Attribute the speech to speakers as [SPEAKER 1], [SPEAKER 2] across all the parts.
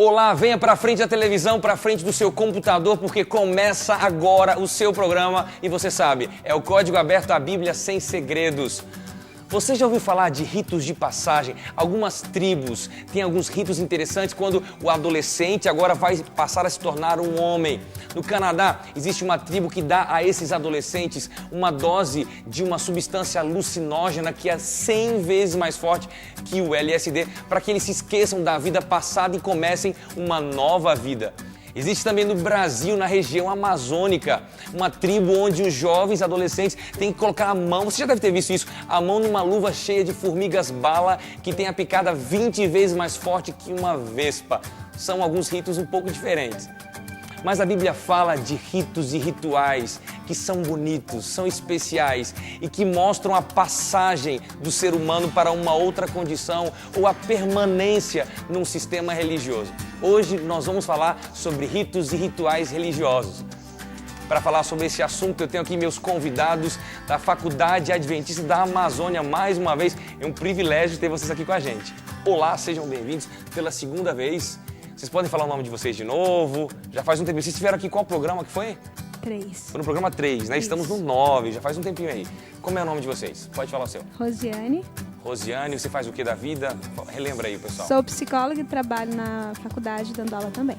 [SPEAKER 1] Olá, venha para frente da televisão, para frente do seu computador, porque começa agora o seu programa e você sabe, é o Código Aberto à Bíblia sem segredos. Você já ouviu falar de ritos de passagem? Algumas tribos têm alguns ritos interessantes quando o adolescente agora vai passar a se tornar um homem. No Canadá, existe uma tribo que dá a esses adolescentes uma dose de uma substância alucinógena que é 100 vezes mais forte que o LSD, para que eles se esqueçam da vida passada e comecem uma nova vida. Existe também no Brasil, na região amazônica, uma tribo onde os jovens adolescentes têm que colocar a mão, você já deve ter visto isso, a mão numa luva cheia de formigas bala que tem a picada 20 vezes mais forte que uma vespa. São alguns ritos um pouco diferentes. Mas a Bíblia fala de ritos e rituais que são bonitos, são especiais e que mostram a passagem do ser humano para uma outra condição ou a permanência num sistema religioso. Hoje nós vamos falar sobre ritos e rituais religiosos. Para falar sobre esse assunto, eu tenho aqui meus convidados da Faculdade Adventista da Amazônia. Mais uma vez, é um privilégio ter vocês aqui com a gente. Olá, sejam bem-vindos pela segunda vez. Vocês podem falar o nome de vocês de novo? Já faz um tempo. Vocês estiveram aqui, qual programa que foi?
[SPEAKER 2] 3.
[SPEAKER 1] Foi no programa 3, né?
[SPEAKER 2] Isso.
[SPEAKER 1] Estamos no 9, já faz um tempinho aí. Como é o nome de vocês? Pode falar o seu.
[SPEAKER 2] Rosiane.
[SPEAKER 1] Rosiane, você faz o que da vida? Relembra aí, pessoal.
[SPEAKER 2] Sou psicóloga e trabalho na faculdade dando aula também.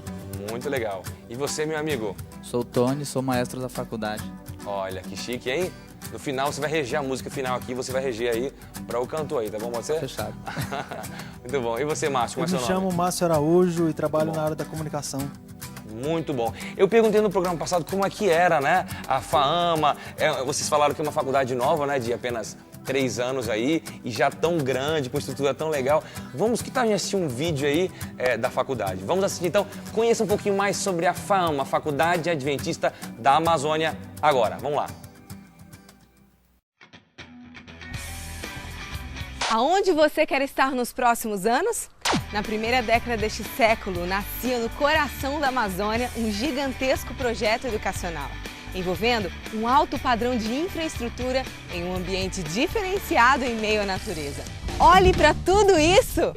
[SPEAKER 1] Muito legal. E você, meu amigo?
[SPEAKER 3] Sou o Tony, sou maestro da faculdade.
[SPEAKER 1] Olha, que chique, hein? No final, você vai reger a música final aqui, você vai reger aí para o cantor aí, tá bom, você?
[SPEAKER 3] Fechado.
[SPEAKER 1] Muito bom. E você, Márcio, como é seu
[SPEAKER 4] Eu me
[SPEAKER 1] nome?
[SPEAKER 4] chamo Márcio Araújo e trabalho
[SPEAKER 1] Bom.
[SPEAKER 4] na área da comunicação.
[SPEAKER 1] Muito bom. Eu perguntei no programa passado como é que era, né? A FAAMA. Vocês falaram que é uma faculdade nova, né? De apenas 3 anos aí e já tão grande, com estrutura tão legal. Que tal a gente assistir um vídeo aí da faculdade? Vamos assistir então, conheça um pouquinho mais sobre a FAAMA, Faculdade Adventista da Amazônia, agora. Vamos lá.
[SPEAKER 5] Aonde você quer estar nos próximos anos? Na primeira década deste século, nascia no coração da Amazônia um gigantesco projeto educacional, envolvendo um alto padrão de infraestrutura em um ambiente diferenciado em meio à natureza. Olhe para tudo isso!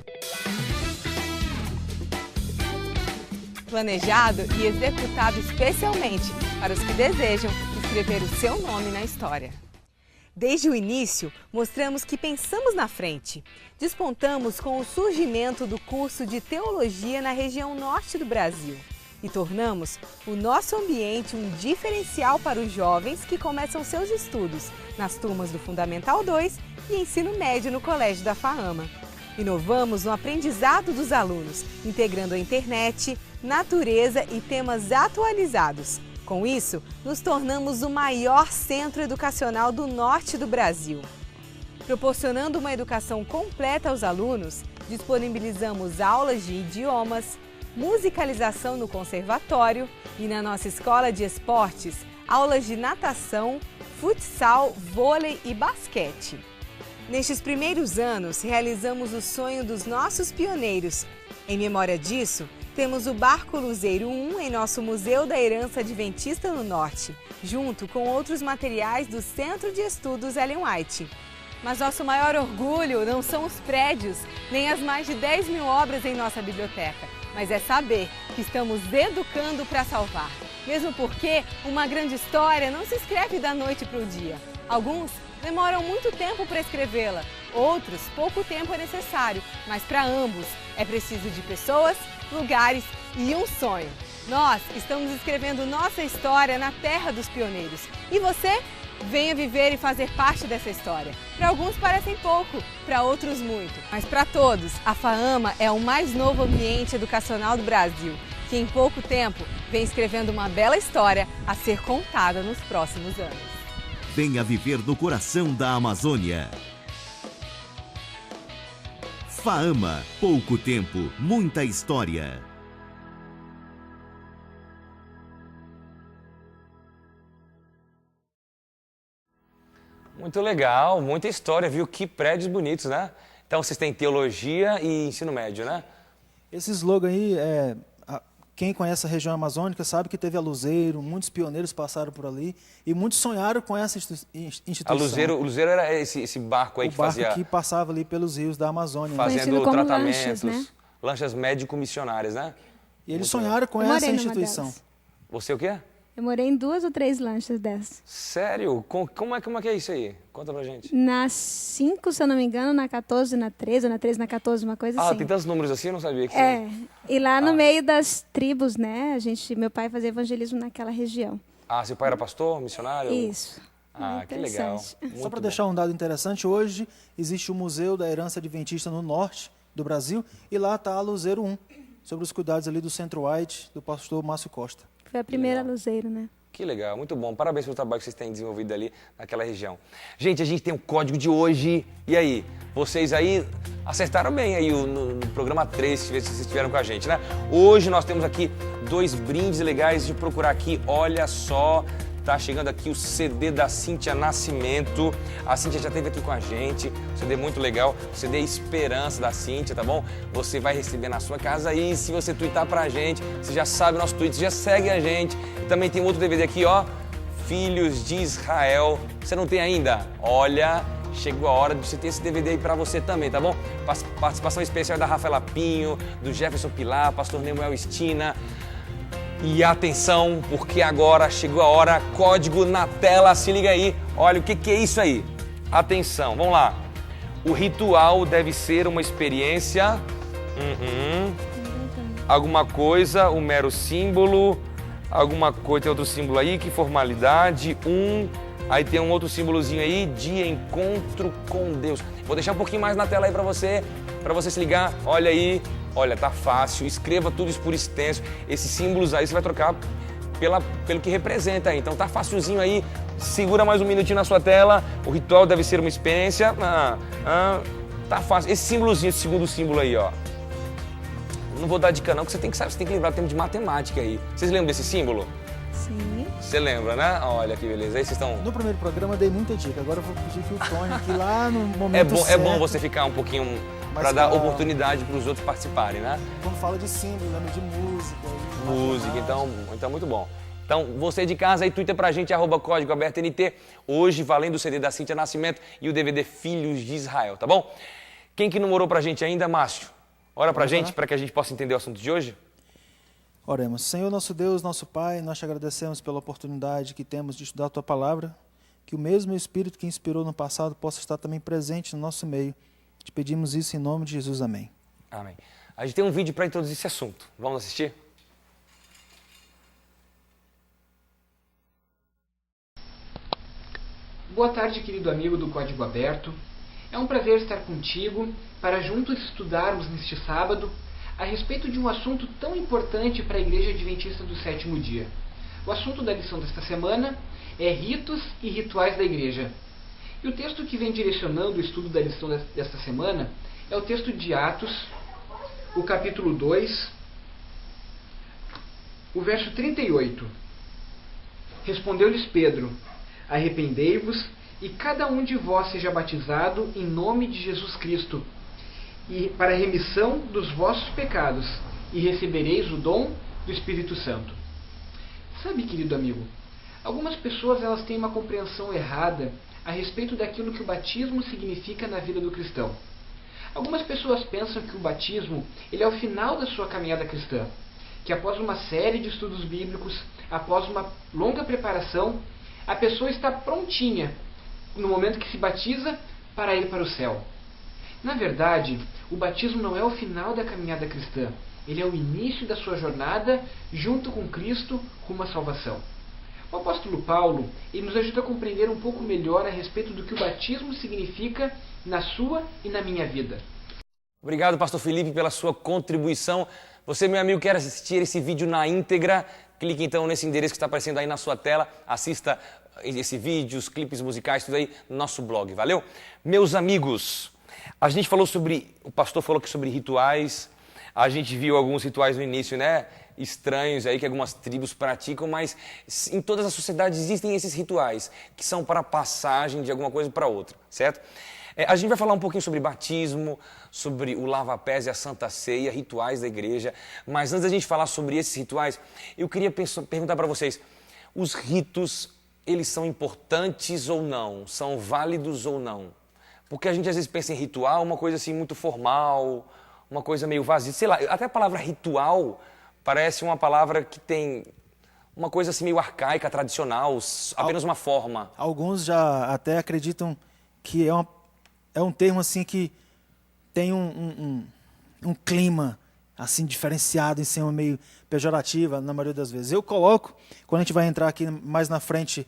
[SPEAKER 5] Planejado e executado especialmente para os que desejam escrever o seu nome na história. Desde o início, mostramos que pensamos na frente. Despontamos com o surgimento do curso de Teologia na região norte do Brasil e tornamos o nosso ambiente um diferencial para os jovens que começam seus estudos nas turmas do Fundamental 2 e Ensino Médio no Colégio da FAAMA. Inovamos no aprendizado dos alunos, integrando a internet, natureza e temas atualizados. Com isso, nos tornamos o maior centro educacional do norte do Brasil. Proporcionando uma educação completa aos alunos, disponibilizamos aulas de idiomas, musicalização no conservatório e na nossa escola de esportes, aulas de natação, futsal, vôlei e basquete. Nestes primeiros anos, realizamos o sonho dos nossos pioneiros. Em memória disso, temos o Barco Luzeiro 1 em nosso Museu da Herança Adventista no Norte, junto com outros materiais do Centro de Estudos Ellen White. Mas nosso maior orgulho não são os prédios, nem as mais de 10 mil obras em nossa biblioteca, mas é saber que estamos educando para salvar. Mesmo porque uma grande história não se escreve da noite para o dia. Alguns demoram muito tempo para escrevê-la, outros pouco tempo é necessário, mas para ambos é preciso de pessoas, lugares e um sonho. Nós estamos escrevendo nossa história na terra dos pioneiros. E você? Venha viver e fazer parte dessa história. Para alguns parecem pouco, para outros muito. Mas para todos, a FAAMA é o mais novo ambiente educacional do Brasil, que em pouco tempo vem escrevendo uma bela história a ser contada nos próximos anos.
[SPEAKER 6] Venha viver no coração da Amazônia. FAAMA, pouco tempo, muita história.
[SPEAKER 1] Muito legal, muita história, viu? Que prédios bonitos, né? Então vocês têm teologia e ensino médio, né?
[SPEAKER 4] Esse slogan aí, quem conhece a região amazônica sabe que teve a Luzeiro, muitos pioneiros passaram por ali e muitos sonharam com essa instituição.
[SPEAKER 1] O Luzeiro era esse barco aí
[SPEAKER 4] o
[SPEAKER 1] que
[SPEAKER 4] barco
[SPEAKER 1] fazia...
[SPEAKER 4] que passava ali pelos rios da Amazônia.
[SPEAKER 1] Fazendo
[SPEAKER 2] Conhecido como
[SPEAKER 1] tratamentos,
[SPEAKER 2] lanchas, né?
[SPEAKER 1] Lanchas médico-missionárias, né?
[SPEAKER 4] E eles
[SPEAKER 1] Muito
[SPEAKER 4] sonharam com
[SPEAKER 2] Eu morei
[SPEAKER 4] essa
[SPEAKER 2] numa
[SPEAKER 4] instituição.
[SPEAKER 2] delas.
[SPEAKER 1] Você o quê?
[SPEAKER 2] Eu morei em 2 ou 3 lanchas dessas.
[SPEAKER 1] Sério? Como é que é isso aí? Conta pra gente.
[SPEAKER 2] Na 5, se eu não me engano, na 14, na 13, ou na 13, na 14, uma coisa
[SPEAKER 1] Ah,
[SPEAKER 2] assim.
[SPEAKER 1] tem tantos números assim? Eu não sabia que
[SPEAKER 2] É, e lá no meio das tribos, né, meu pai fazia evangelismo naquela região.
[SPEAKER 1] Ah, seu pai era pastor, missionário?
[SPEAKER 2] Isso.
[SPEAKER 1] Ah, que legal.
[SPEAKER 2] Interessante.
[SPEAKER 1] Muito
[SPEAKER 4] Só para
[SPEAKER 1] bom.
[SPEAKER 4] deixar um dado interessante, hoje existe o Museu da Herança Adventista no norte do Brasil e lá está a Luzeiro 1, sobre os cuidados ali do Centro White, do pastor Márcio Costa.
[SPEAKER 2] Foi a primeira
[SPEAKER 1] Legal.
[SPEAKER 2] luzeiro, né?
[SPEAKER 1] Que legal, muito bom. Parabéns pelo trabalho que vocês têm desenvolvido ali naquela região. Gente, a gente tem o código de hoje. E aí? Vocês aí acertaram bem aí no programa 3, se vocês estiveram com a gente, né? Hoje nós temos aqui 2 brindes legais de procurar aqui. Olha só, tá chegando aqui o CD da Cíntia Nascimento. A Cíntia já esteve aqui com a gente. CD muito legal. CD Esperança da Cíntia, tá bom? Você vai receber na sua casa aí. Se você twittar pra gente, você já sabe o nosso tweet, você já segue a gente. E também tem outro DVD aqui, ó. Filhos de Israel. Você não tem ainda? Olha, chegou a hora de você ter esse DVD aí pra você também, tá bom? Participação especial da Rafaela Pinho, do Jefferson Pilar, pastor Nemuel Estina. E atenção, porque agora chegou a hora, código na tela, se liga aí. Olha, o que é isso aí? Atenção, vamos lá. O ritual deve ser uma experiência, alguma coisa, um mero símbolo, alguma coisa, tem outro símbolo aí, que formalidade, aí tem um outro símbolozinho aí, de encontro com Deus. Vou deixar um pouquinho mais na tela aí pra você se ligar, olha aí. Olha, tá fácil, escreva tudo isso por extenso. Esses símbolos aí você vai trocar pelo que representa aí. Então tá facilzinho aí, segura mais um minutinho na sua tela. O ritual deve ser uma experiência. Tá fácil. Esse símbolozinho, esse segundo símbolo aí, ó. Não vou dar dica não, porque você tem que saber, você tem que lembrar o tempo de matemática aí. Vocês lembram desse símbolo?
[SPEAKER 2] Sim.
[SPEAKER 1] Você lembra, né? Olha que beleza. Aí vocês estão...
[SPEAKER 4] No primeiro programa eu dei muita dica, agora eu vou pedir que o Tony aqui lá no momento
[SPEAKER 1] É bom
[SPEAKER 4] certo,
[SPEAKER 1] você ficar um pouquinho
[SPEAKER 4] Mas
[SPEAKER 1] para dar
[SPEAKER 4] calma.
[SPEAKER 1] oportunidade para os outros participarem, né?
[SPEAKER 4] quando fala de símbolo, lembra de música. de
[SPEAKER 1] Música,
[SPEAKER 4] matemática.
[SPEAKER 1] então muito bom. Então, você de casa aí, twitter pra gente, @código aberto NT, hoje valendo o CD da Cíntia Nascimento e o DVD Filhos de Israel, tá bom? Quem que não orou pra gente ainda, Márcio? Ora pra gente, para que a gente possa entender o assunto de hoje.
[SPEAKER 4] Oremos. Senhor nosso Deus, nosso Pai, nós te agradecemos pela oportunidade que temos de estudar a Tua Palavra, que o mesmo Espírito que inspirou no passado possa estar também presente no nosso meio. Te pedimos isso em nome de Jesus. Amém.
[SPEAKER 1] Amém. A gente tem um vídeo para introduzir esse assunto. Vamos assistir?
[SPEAKER 7] Boa tarde, querido amigo do Código Aberto. É um prazer estar contigo para juntos estudarmos neste sábado a respeito de um assunto tão importante para a Igreja Adventista do Sétimo Dia. O assunto da lição desta semana é ritos e rituais da Igreja. E o texto que vem direcionando o estudo da lição desta semana é o texto de Atos, o capítulo 2, o verso 38. Respondeu-lhes Pedro: arrependei-vos e cada um de vós seja batizado em nome de Jesus Cristo, e para a remissão dos vossos pecados, e recebereis o dom do Espírito Santo. Sabe, querido amigo, algumas pessoas elas têm uma compreensão errada a respeito daquilo que o batismo significa na vida do cristão. Algumas pessoas pensam que o batismo ele é o final da sua caminhada cristã, que após uma série de estudos bíblicos, após uma longa preparação, a pessoa está prontinha no momento que se batiza para ir para o céu. Na verdade, o batismo não é o final da caminhada cristã, ele é o início da sua jornada junto com Cristo rumo à salvação. O apóstolo Paulo ele nos ajuda a compreender um pouco melhor a respeito do que o batismo significa na sua e na minha vida.
[SPEAKER 1] Obrigado, pastor Felipe, pela sua contribuição. Você, meu amigo, quer assistir esse vídeo na íntegra? Clique então nesse endereço que está aparecendo aí na sua tela. Assista esse vídeo, os clipes musicais, tudo aí no nosso blog. Valeu? Meus amigos, a gente falou sobre... O pastor falou aqui sobre rituais. A gente viu alguns rituais no início, né? Estranhos aí que algumas tribos praticam, mas em todas as sociedades existem esses rituais que são para passagem de alguma coisa para outra, certo? A gente vai falar um pouquinho sobre batismo, sobre o lava-pés e a Santa Ceia, rituais da igreja, mas antes da gente falar sobre esses rituais, eu queria perguntar para vocês, os ritos, eles são importantes ou não? São válidos ou não? Porque a gente às vezes pensa em ritual, uma coisa assim muito formal, uma coisa meio vazia, sei lá, até a palavra ritual Parece uma palavra que tem uma coisa assim meio arcaica, tradicional, apenas uma forma.
[SPEAKER 4] Alguns já até acreditam que é um termo assim que tem um clima assim diferenciado, em cima meio pejorativa na maioria das vezes. Eu coloco, quando a gente vai entrar aqui mais na frente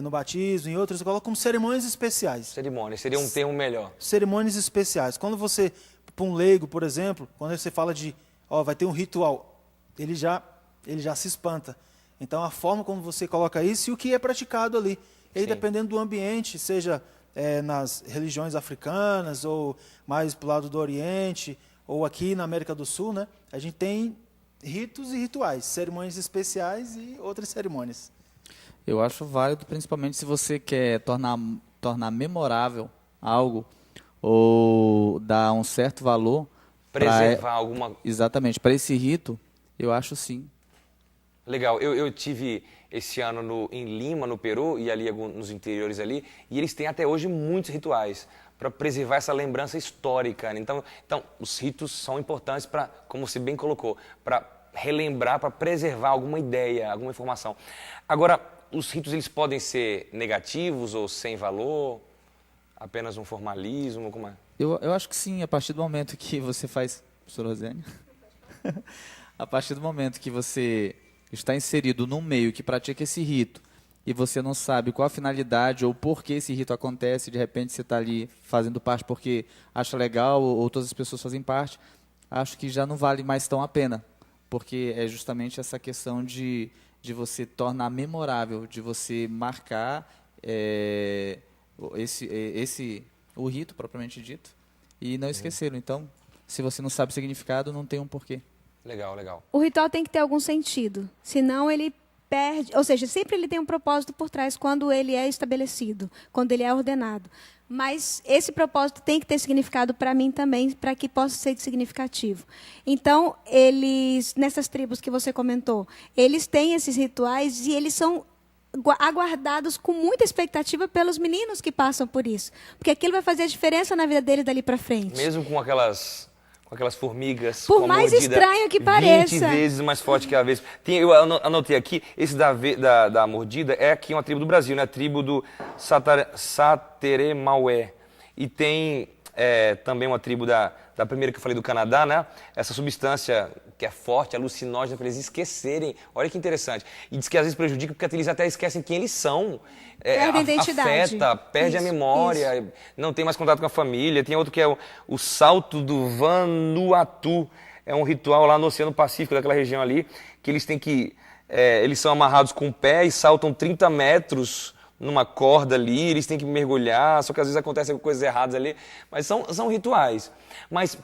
[SPEAKER 4] no batismo e outros, eu coloco como cerimônias especiais.
[SPEAKER 1] Cerimônia, seria um termo melhor.
[SPEAKER 4] Cerimônias especiais. Quando você, para um leigo, por exemplo, quando você fala de, vai ter um ritual, ele já se espanta. Então, a forma como você coloca isso e o que é praticado ali. E aí, dependendo do ambiente, seja nas religiões africanas, ou mais para o lado do Oriente, ou aqui na América do Sul, né, a gente tem ritos e rituais, cerimônias especiais e outras cerimônias.
[SPEAKER 3] Eu acho válido, principalmente se você quer tornar memorável algo ou dar um certo valor.
[SPEAKER 1] Preservar alguma...
[SPEAKER 3] Exatamente, para esse rito, eu acho sim.
[SPEAKER 1] Legal, eu tive esse ano em Lima, no Peru, e ali nos interiores ali, e eles têm até hoje muitos rituais para preservar essa lembrança histórica. Então, os ritos são importantes para, como você bem colocou, para relembrar, para preservar alguma ideia, alguma informação. Agora, os ritos eles podem ser negativos ou sem valor, apenas um formalismo, como é?
[SPEAKER 3] Eu acho que sim, a partir do momento que você faz... Professor Rosane? A partir do momento que você está inserido num meio que pratica esse rito e você não sabe qual a finalidade ou por que esse rito acontece, de repente você está ali fazendo parte porque acha legal ou todas as pessoas fazem parte, acho que já não vale mais tão a pena, porque é justamente essa questão de você tornar memorável, de você marcar o rito propriamente dito e não esquecê-lo. Então, se você não sabe o significado, não tem um porquê.
[SPEAKER 1] Legal, legal.
[SPEAKER 2] O ritual tem que ter algum sentido, senão ele perde, ou seja, sempre ele tem um propósito por trás quando ele é estabelecido, quando ele é ordenado. Mas esse propósito tem que ter significado para mim também, para que possa ser significativo. Então, nessas tribos que você comentou, eles têm esses rituais e eles são aguardados com muita expectativa pelos meninos que passam por isso. Porque aquilo vai fazer a diferença na vida deles dali para frente.
[SPEAKER 1] Mesmo com aquelas formigas.
[SPEAKER 2] Por mais estranho que pareça.
[SPEAKER 1] 20 vezes mais forte que a vespa. Eu anotei aqui, esse da mordida é aqui uma tribo do Brasil, né? A tribo do Sateremaué. E tem também uma tribo da primeira que eu falei do Canadá, né? Essa substância que é forte, alucinógena, para eles esquecerem. Olha que interessante. E diz que às vezes prejudica porque eles até esquecem quem eles são.
[SPEAKER 2] Perde a identidade.
[SPEAKER 1] Perde a memória, não tem mais contato com a família. Tem outro que é o salto do Vanuatu. É um ritual lá no Oceano Pacífico, daquela região ali, que eles têm que... eles são amarrados com o pé e saltam 30 metros numa corda ali, eles têm que mergulhar, só que às vezes acontecem coisas erradas ali, mas são rituais. Mas,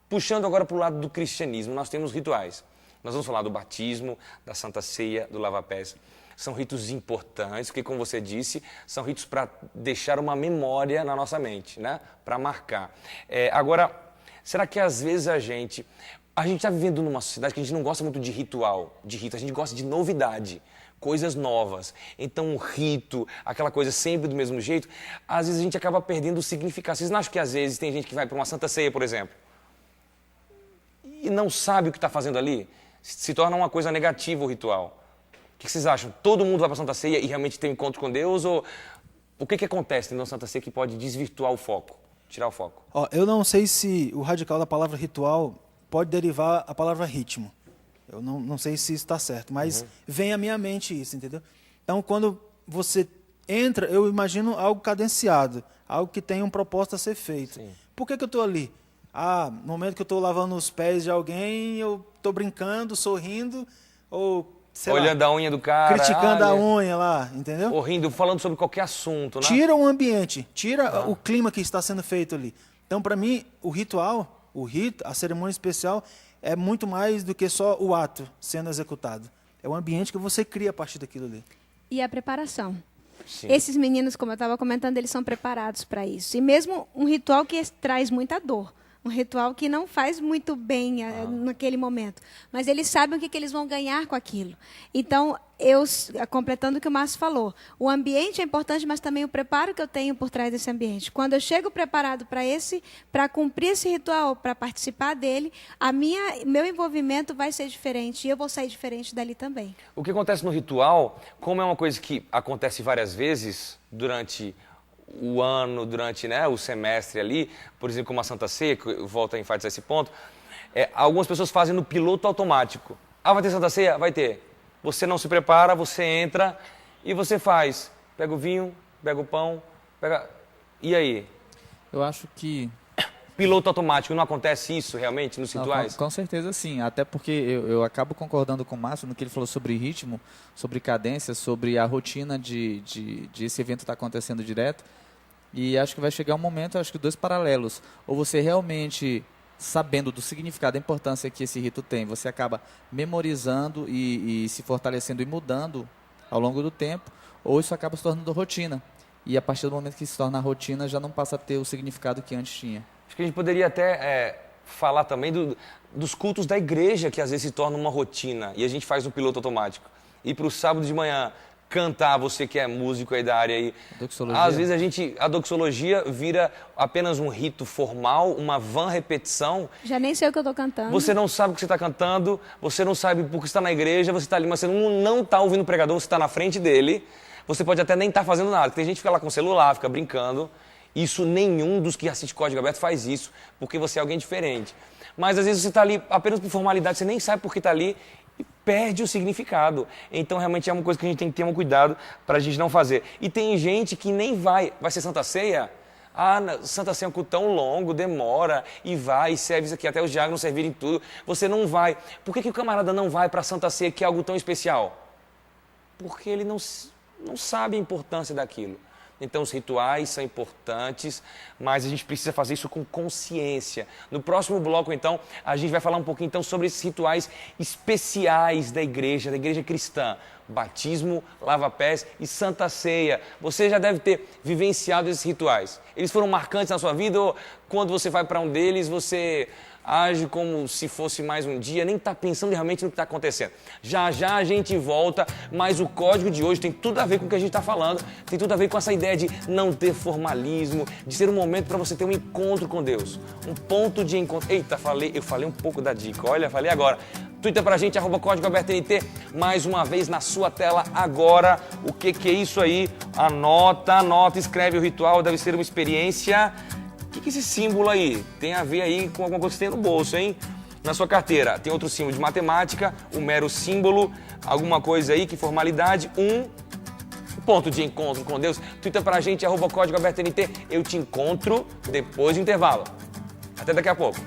[SPEAKER 1] puxando agora para o lado do cristianismo, nós temos rituais. Nós vamos falar do batismo, da Santa Ceia, do lava-pés. São ritos importantes, porque, como você disse, são ritos para deixar uma memória na nossa mente, né? Para marcar. Agora, será que às vezes a gente está vivendo numa sociedade que a gente não gosta muito de ritual, de rito, a gente gosta de novidade, coisas novas. Então, o rito, aquela coisa sempre do mesmo jeito, às vezes a gente acaba perdendo o significado. Vocês não acham que às vezes tem gente que vai para uma Santa Ceia, por exemplo, e não sabe o que está fazendo ali? Se torna uma coisa negativa o ritual. O que vocês acham? Todo mundo vai para a Santa Ceia e realmente tem um encontro com Deus? Ou o que acontece dentro da Santa Ceia que pode desvirtuar o foco, tirar o foco?
[SPEAKER 4] Eu não sei se o radical da palavra ritual pode derivar a palavra ritmo. Eu não sei se isso está certo, mas vem à minha mente isso, entendeu? Então, quando você entra, eu imagino algo cadenciado, algo que tem um propósito a ser feito. Sim. Por que eu estou ali? No momento que eu estou lavando os pés de alguém, eu estou brincando, sorrindo, ou...
[SPEAKER 1] olhando a unha do cara.
[SPEAKER 4] Criticando a unha lá, entendeu?
[SPEAKER 1] Ou rindo, falando sobre qualquer assunto, né?
[SPEAKER 4] Tira o ambiente, tira o clima que está sendo feito ali. Então, para mim, o rito, a cerimônia especial, é muito mais do que só o ato sendo executado. É o ambiente que você cria a partir daquilo ali.
[SPEAKER 2] E a preparação.
[SPEAKER 1] Sim.
[SPEAKER 2] Esses meninos, como eu estava comentando, eles são preparados para isso. E mesmo um ritual que traz muita dor. um ritual que não faz muito bem naquele momento. Mas eles sabem o que eles vão ganhar com aquilo. Então, completando o que o Márcio falou, o ambiente é importante, mas também o preparo que eu tenho por trás desse ambiente. Quando eu chego preparado para cumprir esse ritual, para participar dele, meu envolvimento vai ser diferente e eu vou sair diferente dali também.
[SPEAKER 1] O que acontece no ritual, como é uma coisa que acontece várias vezes durante o ano, durante o semestre ali, por exemplo, como a Santa Ceia, que eu volto a enfatizar esse ponto, algumas pessoas fazem no piloto automático. Vai ter Santa Ceia? Vai ter. Você não se prepara, você entra e você faz. Pega o vinho, pega o pão, E aí?
[SPEAKER 3] Eu acho que...
[SPEAKER 1] Piloto automático, não acontece isso realmente nos rituais?
[SPEAKER 3] Não, com certeza sim, até porque eu acabo concordando com o Márcio no que ele falou sobre ritmo, sobre cadência, sobre a rotina de esse evento estar acontecendo direto. E acho que vai chegar um momento, acho que dois paralelos. Ou você realmente, sabendo do significado, da importância que esse rito tem, você acaba memorizando e se fortalecendo e mudando ao longo do tempo, ou isso acaba se tornando rotina. E a partir do momento que se torna rotina, já não passa a ter o significado que antes tinha.
[SPEAKER 1] Acho que a gente poderia até falar também dos cultos da igreja, que às vezes se torna uma rotina, e a gente faz no piloto automático. Ir para o sábado de manhã, cantar, você que é músico aí da área aí.
[SPEAKER 3] Doxologia.
[SPEAKER 1] Às vezes a doxologia vira apenas um rito formal, uma vã repetição.
[SPEAKER 2] Já nem sei o que eu estou cantando.
[SPEAKER 1] Você não sabe o que você está cantando, você não sabe porque está na igreja, você está ali, mas você não está ouvindo o pregador, você está na frente dele. Você pode até nem estar fazendo nada. Tem gente que fica lá com o celular, fica brincando. Isso, nenhum dos que assiste Código Aberto faz isso, porque você é alguém diferente. Mas às vezes você está ali apenas por formalidade, você nem sabe por que está ali e perde o significado. Então realmente é uma coisa que a gente tem que ter um cuidado para a gente não fazer. E tem gente que nem vai ser Santa Ceia? Santa Ceia é um culto tão longo, demora, e vai, e serve isso aqui, até os diáconos servirem tudo. Você não vai. Por que o camarada não vai para a Santa Ceia, que é algo tão especial? Porque ele não sabe a importância daquilo. Então, os rituais são importantes, mas a gente precisa fazer isso com consciência. No próximo bloco, então, a gente vai falar um pouquinho então, sobre esses rituais especiais da igreja cristã. Batismo, lava-pés e Santa Ceia. Você já deve ter vivenciado esses rituais. Eles foram marcantes na sua vida ou quando você vai para um deles, você age como se fosse mais um dia, nem está pensando realmente no que está acontecendo. Já já a gente volta, mas o código de hoje tem tudo a ver com o que a gente está falando, tem tudo a ver com essa ideia de não ter formalismo, de ser um momento para você ter um encontro com Deus, um ponto de encontro. Eita, eu falei um pouco da dica, olha, falei agora. Twitter pra gente, @Código Aberto NT, mais uma vez na sua tela agora. O que é isso aí? Anota, escreve o ritual, deve ser uma experiência. O que é esse símbolo aí? Tem a ver aí com alguma coisa que você tem no bolso, hein? Na sua carteira tem outro símbolo de matemática, um mero símbolo, alguma coisa aí, que formalidade, um ponto de encontro com Deus. Twitter pra gente, @Código Aberto NT. Eu te encontro depois do intervalo. Até daqui a pouco.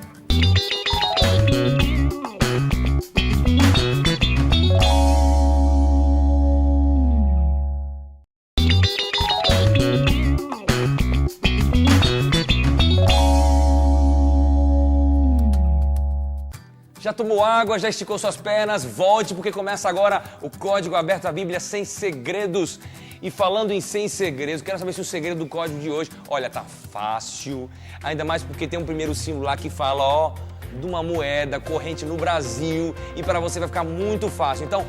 [SPEAKER 1] Já tomou água, já esticou suas pernas? Volte, porque começa agora o Código Aberto à Bíblia Sem Segredos. E falando em sem segredos, quero saber se o segredo do código de hoje, olha, tá fácil. Ainda mais porque tem um primeiro símbolo lá que fala, de uma moeda corrente no Brasil. E para você vai ficar muito fácil. Então,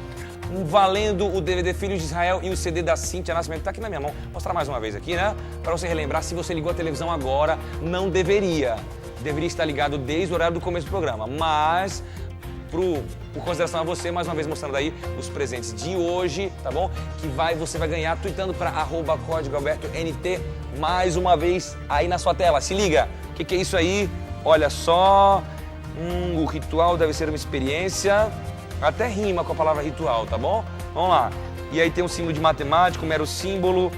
[SPEAKER 1] valendo o DVD Filhos de Israel e o CD da Cíntia Nascimento, tá aqui na minha mão. Vou mostrar mais uma vez aqui, né? Para você relembrar, se você ligou a televisão agora, não deveria estar ligado desde o horário do começo do programa, mas por consideração a você, mais uma vez mostrando aí os presentes de hoje, tá bom? Que você vai ganhar tweetando para @Código Aberto NT mais uma vez aí na sua tela. Se liga, o que é isso aí? Olha só, o ritual deve ser uma experiência, até rima com a palavra ritual, tá bom? Vamos lá. E aí tem um símbolo de matemática, um mero símbolo,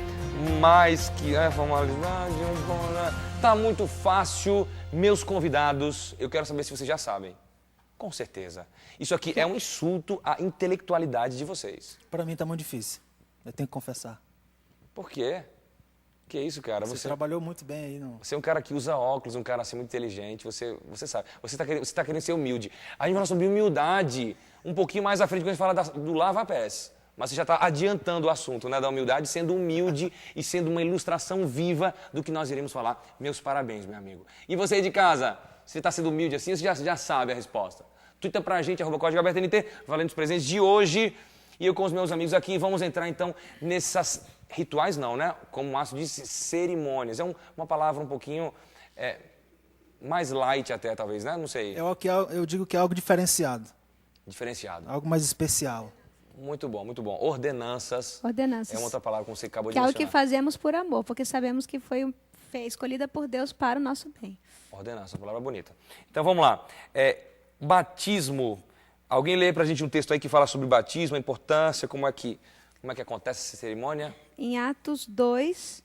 [SPEAKER 1] mais que formalidade. Tá muito fácil, meus convidados. Eu quero saber se vocês já sabem. Com certeza. Isso aqui é um insulto à intelectualidade de vocês.
[SPEAKER 4] Para mim tá muito difícil. Eu tenho que confessar.
[SPEAKER 1] Por quê? Que isso, cara?
[SPEAKER 4] Você trabalhou muito bem aí, não?
[SPEAKER 1] Você é um cara que usa óculos, um cara assim muito inteligente. Você sabe. Você tá querendo ser humilde. A gente vai falar sobre humildade um pouquinho mais à frente quando a gente fala do lava-pés. Mas você já está adiantando o assunto, né, da humildade, sendo humilde e sendo uma ilustração viva do que nós iremos falar. Meus parabéns, meu amigo. E você aí de casa, Você está sendo humilde assim, você já sabe a resposta. Twitta pra gente, @CódigoAbertoNT, valendo os presentes de hoje. E eu com os meus amigos aqui vamos entrar então nessas rituais não, né? Como o Márcio disse, cerimônias. É uma palavra um pouquinho mais light até, talvez, né? Não sei.
[SPEAKER 4] Eu digo que é algo diferenciado,
[SPEAKER 1] Diferenciado.
[SPEAKER 4] algo mais especial.
[SPEAKER 1] Muito bom, muito bom. Ordenanças.
[SPEAKER 2] Ordenanças.
[SPEAKER 1] É uma outra palavra que você acabou de
[SPEAKER 2] Que é algo
[SPEAKER 1] mencionar.
[SPEAKER 2] que fazemos por amor, porque sabemos que foi escolhida por Deus para o nosso bem.
[SPEAKER 1] Ordenança, uma palavra bonita. Então vamos lá. Batismo. Alguém lê pra gente um texto aí que fala sobre batismo, a importância, como é que acontece essa cerimônia?
[SPEAKER 2] Em Atos 2,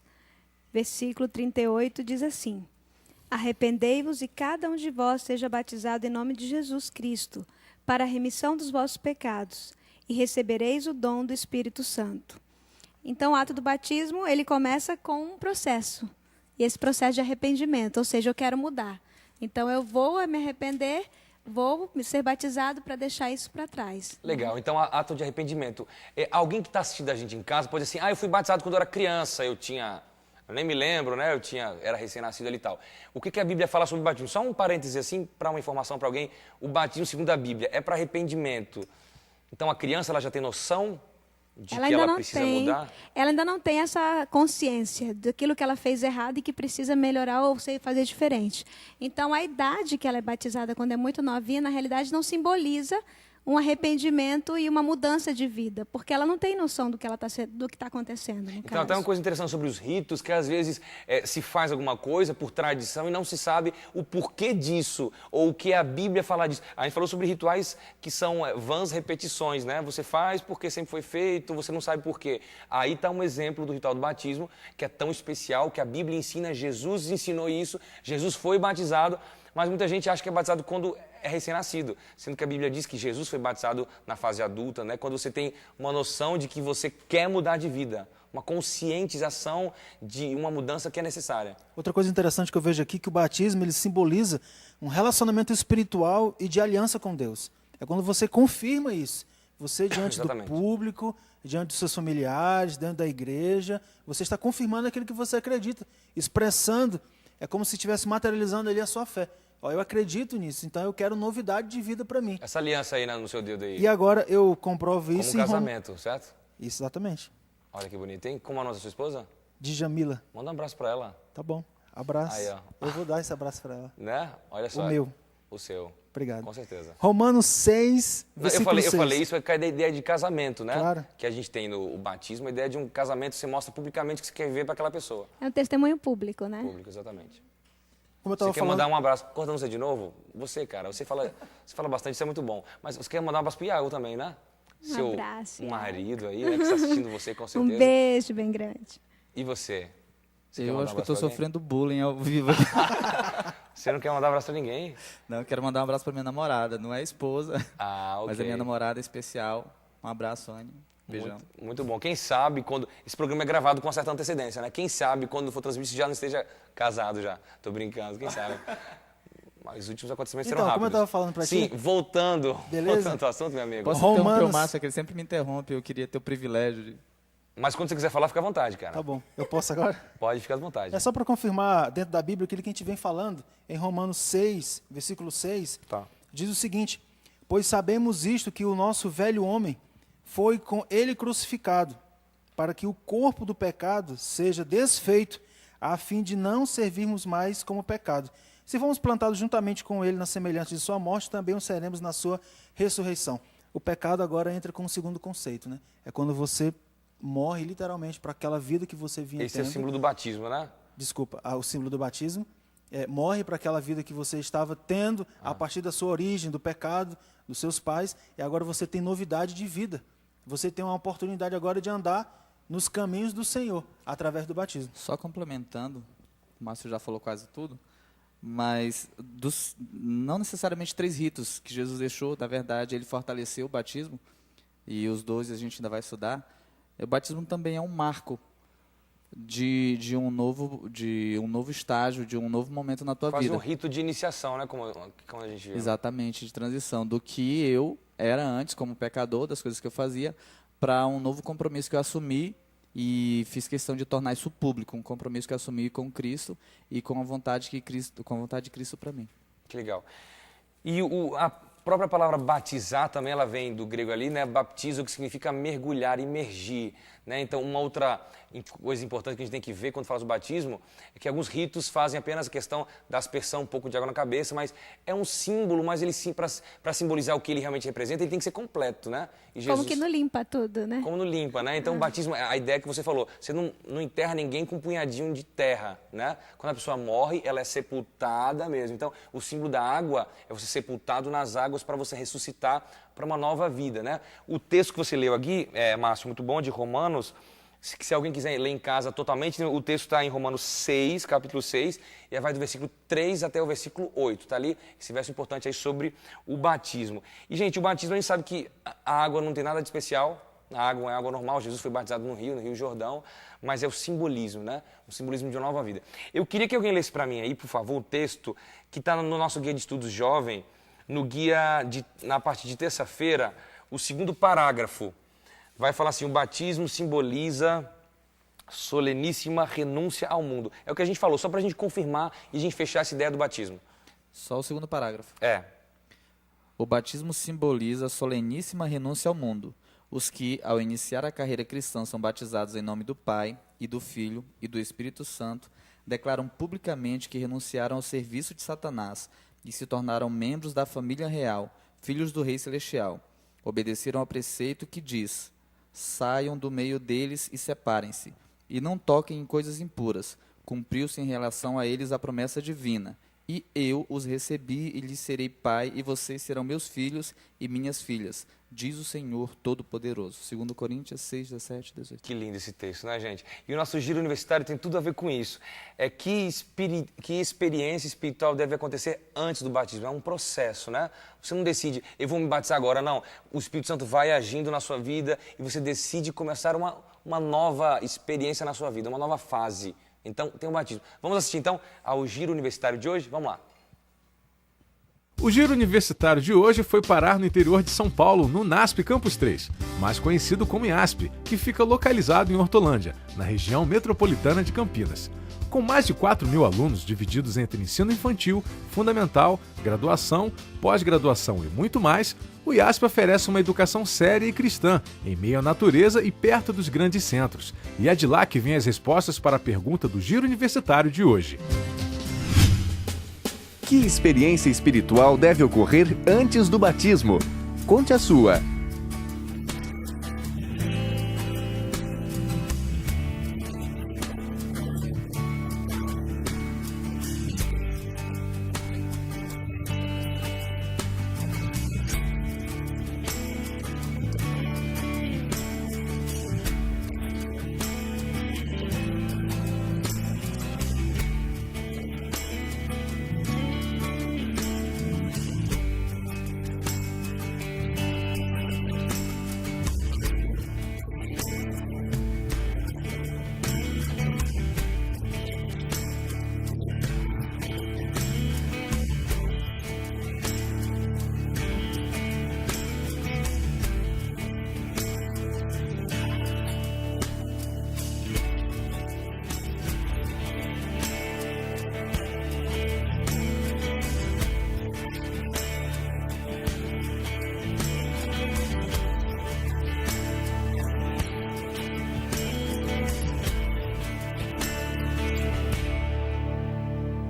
[SPEAKER 2] versículo 38, diz assim: Arrependei-vos e cada um de vós seja batizado em nome de Jesus Cristo, para a remissão dos vossos pecados, e recebereis o dom do Espírito Santo. Então, o ato do batismo, ele começa com um processo. E esse processo de arrependimento, ou seja, eu quero mudar. Então, eu vou me arrepender, vou ser batizado para deixar isso para trás.
[SPEAKER 1] Legal, então ato de arrependimento. Alguém que está assistindo a gente em casa pode dizer assim, eu fui batizado quando eu era criança, eu nem me lembro, né? Era recém-nascido ali e tal. O que a Bíblia fala sobre o batismo? Só um parêntese assim, para uma informação para alguém. O batismo, segundo a Bíblia, é para arrependimento. Então a criança ela já tem noção de que ela precisa mudar?
[SPEAKER 2] Ela ainda não tem essa consciência daquilo que ela fez errado e que precisa melhorar ou fazer diferente. Então, a idade que ela é batizada, quando é muito novinha, na realidade não simboliza um arrependimento e uma mudança de vida, porque ela não tem noção do que está acontecendo, no
[SPEAKER 1] Então,
[SPEAKER 2] caso.
[SPEAKER 1] até uma coisa interessante sobre os ritos, que às vezes se faz alguma coisa por tradição e não se sabe o porquê disso, ou o que a Bíblia fala disso. A gente falou sobre rituais que são vãs repetições, né? Você faz porque sempre foi feito, você não sabe porquê. Aí está um exemplo do ritual do batismo, que é tão especial, que a Bíblia ensina, Jesus ensinou isso, Jesus foi batizado, mas muita gente acha que é batizado quando é recém-nascido, sendo que a Bíblia diz que Jesus foi batizado na fase adulta, né? Quando você tem uma noção de que você quer mudar de vida, uma conscientização de uma mudança que é necessária.
[SPEAKER 4] Outra coisa interessante que eu vejo aqui é que o batismo ele simboliza um relacionamento espiritual e de aliança com Deus. É quando você confirma isso. Você diante do público, diante dos seus familiares, dentro da igreja, você está confirmando aquilo que você acredita, expressando, é como se estivesse materializando ali a sua fé. Eu acredito nisso, então eu quero novidade de vida para mim.
[SPEAKER 1] Essa aliança aí no seu dedo aí.
[SPEAKER 4] E agora eu comprovo isso
[SPEAKER 1] como um casamento, certo?
[SPEAKER 4] Isso, exatamente.
[SPEAKER 1] Olha que bonito, hein? Como é a nossa sua esposa?
[SPEAKER 4] Djamila.
[SPEAKER 1] Manda um abraço para ela.
[SPEAKER 4] Tá bom, abraço.
[SPEAKER 1] Aí, ó.
[SPEAKER 4] Eu vou dar esse abraço para ela.
[SPEAKER 1] Né? Olha só.
[SPEAKER 4] O meu.
[SPEAKER 1] O seu.
[SPEAKER 4] Obrigado.
[SPEAKER 1] Com certeza.
[SPEAKER 4] Romanos 6, versículo 6.
[SPEAKER 1] Eu falei isso é a ideia de casamento, né?
[SPEAKER 4] Claro.
[SPEAKER 1] Que a gente tem no batismo, a ideia de um casamento, você mostra publicamente que você quer viver para aquela pessoa.
[SPEAKER 2] É um testemunho público, né?
[SPEAKER 1] Público, exatamente.
[SPEAKER 4] Como eu tava
[SPEAKER 1] Você quer
[SPEAKER 4] falando...
[SPEAKER 1] mandar um abraço, cortando você de novo? Você, cara, você fala bastante, isso é muito bom. Mas você quer mandar um abraço pro Iago também, né? Seu
[SPEAKER 2] abraço,
[SPEAKER 1] marido aí, né, que está assistindo você com certeza.
[SPEAKER 2] Um beijo bem grande.
[SPEAKER 1] E você? Você quer
[SPEAKER 3] Eu
[SPEAKER 1] mandar
[SPEAKER 3] acho
[SPEAKER 1] um
[SPEAKER 3] que eu estou
[SPEAKER 1] abraço pra alguém?
[SPEAKER 3] sofrendo bullying ao vivo aqui.
[SPEAKER 1] Você não quer mandar um abraço pra ninguém?
[SPEAKER 3] Não, eu quero mandar um abraço para minha namorada, não é a esposa,
[SPEAKER 1] Ok.
[SPEAKER 3] mas a minha namorada é especial. Um abraço, Anny. Beijão.
[SPEAKER 1] Muito bom. Quem sabe quando... Esse programa é gravado com uma certa antecedência, né? Quem sabe quando for transmitido já não esteja casado já. Tô brincando, quem sabe. Mas os últimos acontecimentos serão rápidos.
[SPEAKER 4] Como eu estava falando para ti...
[SPEAKER 1] Sim, voltando ao assunto, meu amigo.
[SPEAKER 3] Posso interromper o Márcio, que ele sempre me interrompe, eu queria ter o privilégio de...
[SPEAKER 1] Mas quando você quiser falar, fica à vontade, cara.
[SPEAKER 4] Tá bom. Eu posso agora?
[SPEAKER 1] Pode ficar à vontade.
[SPEAKER 4] É só para confirmar dentro da Bíblia aquilo que a gente vem falando. Em Romanos 6, versículo 6,
[SPEAKER 1] Tá.
[SPEAKER 4] diz o seguinte: pois sabemos isto, que o nosso velho homem foi com ele crucificado, para que o corpo do pecado seja desfeito, a fim de não servirmos mais como pecado. Se fomos plantados juntamente com ele na semelhança de sua morte, também o seremos na sua ressurreição. O pecado agora entra com um segundo conceito, né? É quando você morre literalmente para aquela vida que você vinha
[SPEAKER 1] Esse
[SPEAKER 4] tendo.
[SPEAKER 1] é o símbolo do batismo, né?
[SPEAKER 4] Desculpa, o símbolo do batismo. Morre para aquela vida que você estava tendo a partir da sua origem, do pecado, dos seus pais, e agora você tem novidade de vida. Você tem uma oportunidade agora de andar nos caminhos do Senhor, através do batismo.
[SPEAKER 3] Só complementando, o Márcio já falou quase tudo, mas não necessariamente 3 ritos que Jesus deixou, na verdade, ele fortaleceu o batismo, e os 12 a gente ainda vai estudar. O batismo também é um marco de um novo estágio, de um novo momento na tua vida.
[SPEAKER 1] Quase um rito de iniciação, né? Como a gente viu.
[SPEAKER 3] Exatamente, de transição do que eu era antes como pecador, das coisas que eu fazia, para um novo compromisso que eu assumi e fiz questão de tornar isso público, um compromisso que eu assumi com Cristo e com a vontade de Cristo para mim.
[SPEAKER 1] Que legal. E a própria palavra batizar também, ela vem do grego ali, né? Baptizo, que significa mergulhar, imergir, né? Então, uma outra coisa importante que a gente tem que ver quando fala do batismo é que alguns ritos fazem apenas a questão da aspersão, um pouco de água na cabeça, mas é um símbolo, mas ele sim, para simbolizar o que ele realmente representa, ele tem que ser completo, né? E
[SPEAKER 2] Como que não limpa tudo, né?
[SPEAKER 1] Como não limpa, né? Então, o batismo, a ideia que você falou, você não enterra ninguém com um punhadinho de terra, né? Quando a pessoa morre, ela é sepultada mesmo. Então, o símbolo da água é você sepultado nas águas para você ressuscitar para uma nova vida, né? O texto que você leu aqui, Márcio, muito bom, de Romanos, se alguém quiser ler em casa totalmente, o texto está em Romanos 6, capítulo 6, e vai do versículo 3 até o versículo 8, tá ali? Esse verso importante aí sobre o batismo. E, gente, o batismo, a gente sabe que a água não tem nada de especial, a água é água normal, Jesus foi batizado no Rio Jordão, mas é o simbolismo, né? O simbolismo de uma nova vida. Eu queria que alguém lesse para mim aí, por favor, o texto que está no nosso guia de estudos jovem, no guia, na parte de terça-feira, o segundo parágrafo. Vai falar assim, o batismo simboliza soleníssima renúncia ao mundo. É o que a gente falou, só para a gente confirmar e a gente fechar essa ideia do batismo.
[SPEAKER 3] Só o segundo parágrafo.
[SPEAKER 1] O
[SPEAKER 3] batismo simboliza soleníssima renúncia ao mundo. Os que, ao iniciar a carreira cristã, são batizados em nome do Pai, e do Filho, e do Espírito Santo, declaram publicamente que renunciaram ao serviço de Satanás e se tornaram membros da família real, filhos do Rei Celestial. Obedeceram ao preceito que diz: saiam do meio deles e separem-se, e não toquem em coisas impuras. Cumpriu-se em relação a eles a promessa divina. E eu os recebi e lhes serei pai, e vocês serão meus filhos e minhas filhas, diz o Senhor Todo-Poderoso. 2 Coríntios 6, 17, 18.
[SPEAKER 1] Que lindo esse texto, né, gente? E o nosso giro universitário tem tudo a ver com isso. Que experiência espiritual deve acontecer antes do batismo? É um processo, né? Você não decide, eu vou me batizar agora, não. O Espírito Santo vai agindo na sua vida e você decide começar uma nova experiência na sua vida, uma nova fase. Então, tem o batismo. Vamos assistir, então, ao giro universitário de hoje? Vamos lá.
[SPEAKER 8] O giro universitário de hoje foi parar no interior de São Paulo, no NASP Campus 3, mais conhecido como IASP, que fica localizado em Hortolândia, na região metropolitana de Campinas. Com mais de 4.000 alunos divididos entre ensino infantil, fundamental, graduação, pós-graduação e muito mais, o IASP oferece uma educação séria e cristã, em meio à natureza e perto dos grandes centros. E é de lá que vêm as respostas para a pergunta do giro universitário de hoje.
[SPEAKER 9] Que experiência espiritual deve ocorrer antes do batismo? Conte a sua.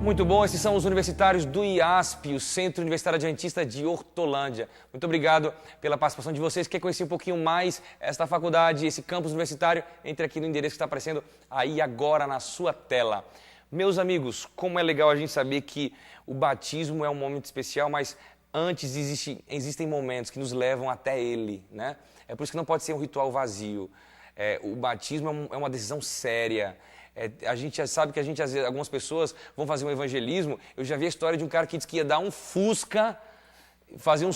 [SPEAKER 1] Muito bom, esses são os universitários do IASP, o Centro Universitário Adventista de Hortolândia. Muito obrigado pela participação de vocês. Quer conhecer um pouquinho mais esta faculdade, esse campus universitário? Entre aqui no endereço que está aparecendo aí agora na sua tela. Meus amigos, como é legal a gente saber que o batismo é um momento especial, mas antes existem momentos que nos levam até ele, né? É por isso que não pode ser um ritual vazio. O batismo é uma decisão séria. A gente já sabe que às vezes, algumas pessoas vão fazer um evangelismo. Eu já vi a história de um cara que disse que ia dar um Fusca, fazer um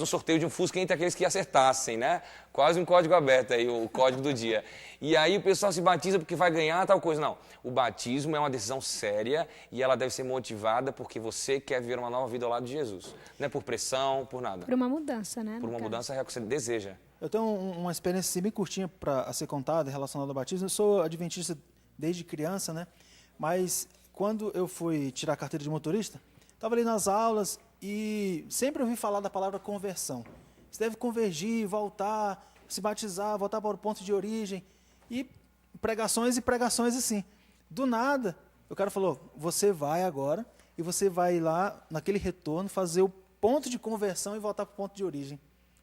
[SPEAKER 1] sorteio de um Fusca entre aqueles que acertassem, né? Quase um código aberto aí, o código do dia. E aí o pessoal se batiza porque vai ganhar tal coisa. Não, o batismo é uma decisão séria e ela deve ser motivada porque você quer viver uma nova vida ao lado de Jesus. Não é por pressão, por nada.
[SPEAKER 2] Por uma mudança, né?
[SPEAKER 1] Por uma mudança real que você deseja.
[SPEAKER 4] Eu tenho uma experiência assim, bem curtinha a ser contada relacionada ao batismo. Eu sou adventista desde criança, né? Mas quando eu fui tirar a carteira de motorista, estava ali nas aulas e sempre ouvi falar da palavra conversão. Você deve convergir, voltar, se batizar, voltar para o ponto de origem. E pregações assim. Do nada, o cara falou, você vai agora e você vai lá, naquele retorno, fazer o ponto de conversão e voltar para o ponto de origem.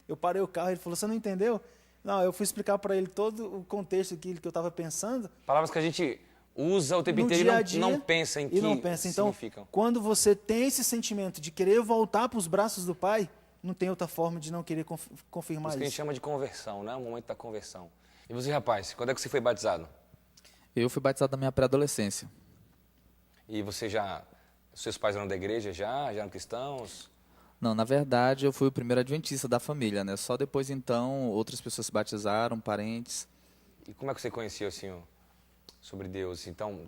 [SPEAKER 4] Eu parei o carro e ele falou, você não entendeu? Não, eu fui explicar para ele todo o contexto que eu estava pensando.
[SPEAKER 1] Palavras que a gente usa o tempo
[SPEAKER 4] No
[SPEAKER 1] inteiro
[SPEAKER 4] dia a
[SPEAKER 1] e
[SPEAKER 4] dia,
[SPEAKER 1] não pensa em que
[SPEAKER 4] não pensa. Então,
[SPEAKER 1] significam.
[SPEAKER 4] quando você tem esse sentimento de querer voltar para os braços do Pai, não tem outra forma de não querer confirmar
[SPEAKER 1] Isso que a gente
[SPEAKER 4] isso.
[SPEAKER 1] chama de conversão, né? O momento da conversão. E você, rapaz, quando é que você foi batizado?
[SPEAKER 3] Eu fui batizado na minha pré-adolescência.
[SPEAKER 1] E você já... Seus pais eram da igreja já? Já eram cristãos?
[SPEAKER 3] Não, na verdade, eu fui o primeiro adventista da família, né? Só depois, então, outras pessoas se batizaram, parentes.
[SPEAKER 1] E como é que você conheceu, assim, sobre Deus? Então,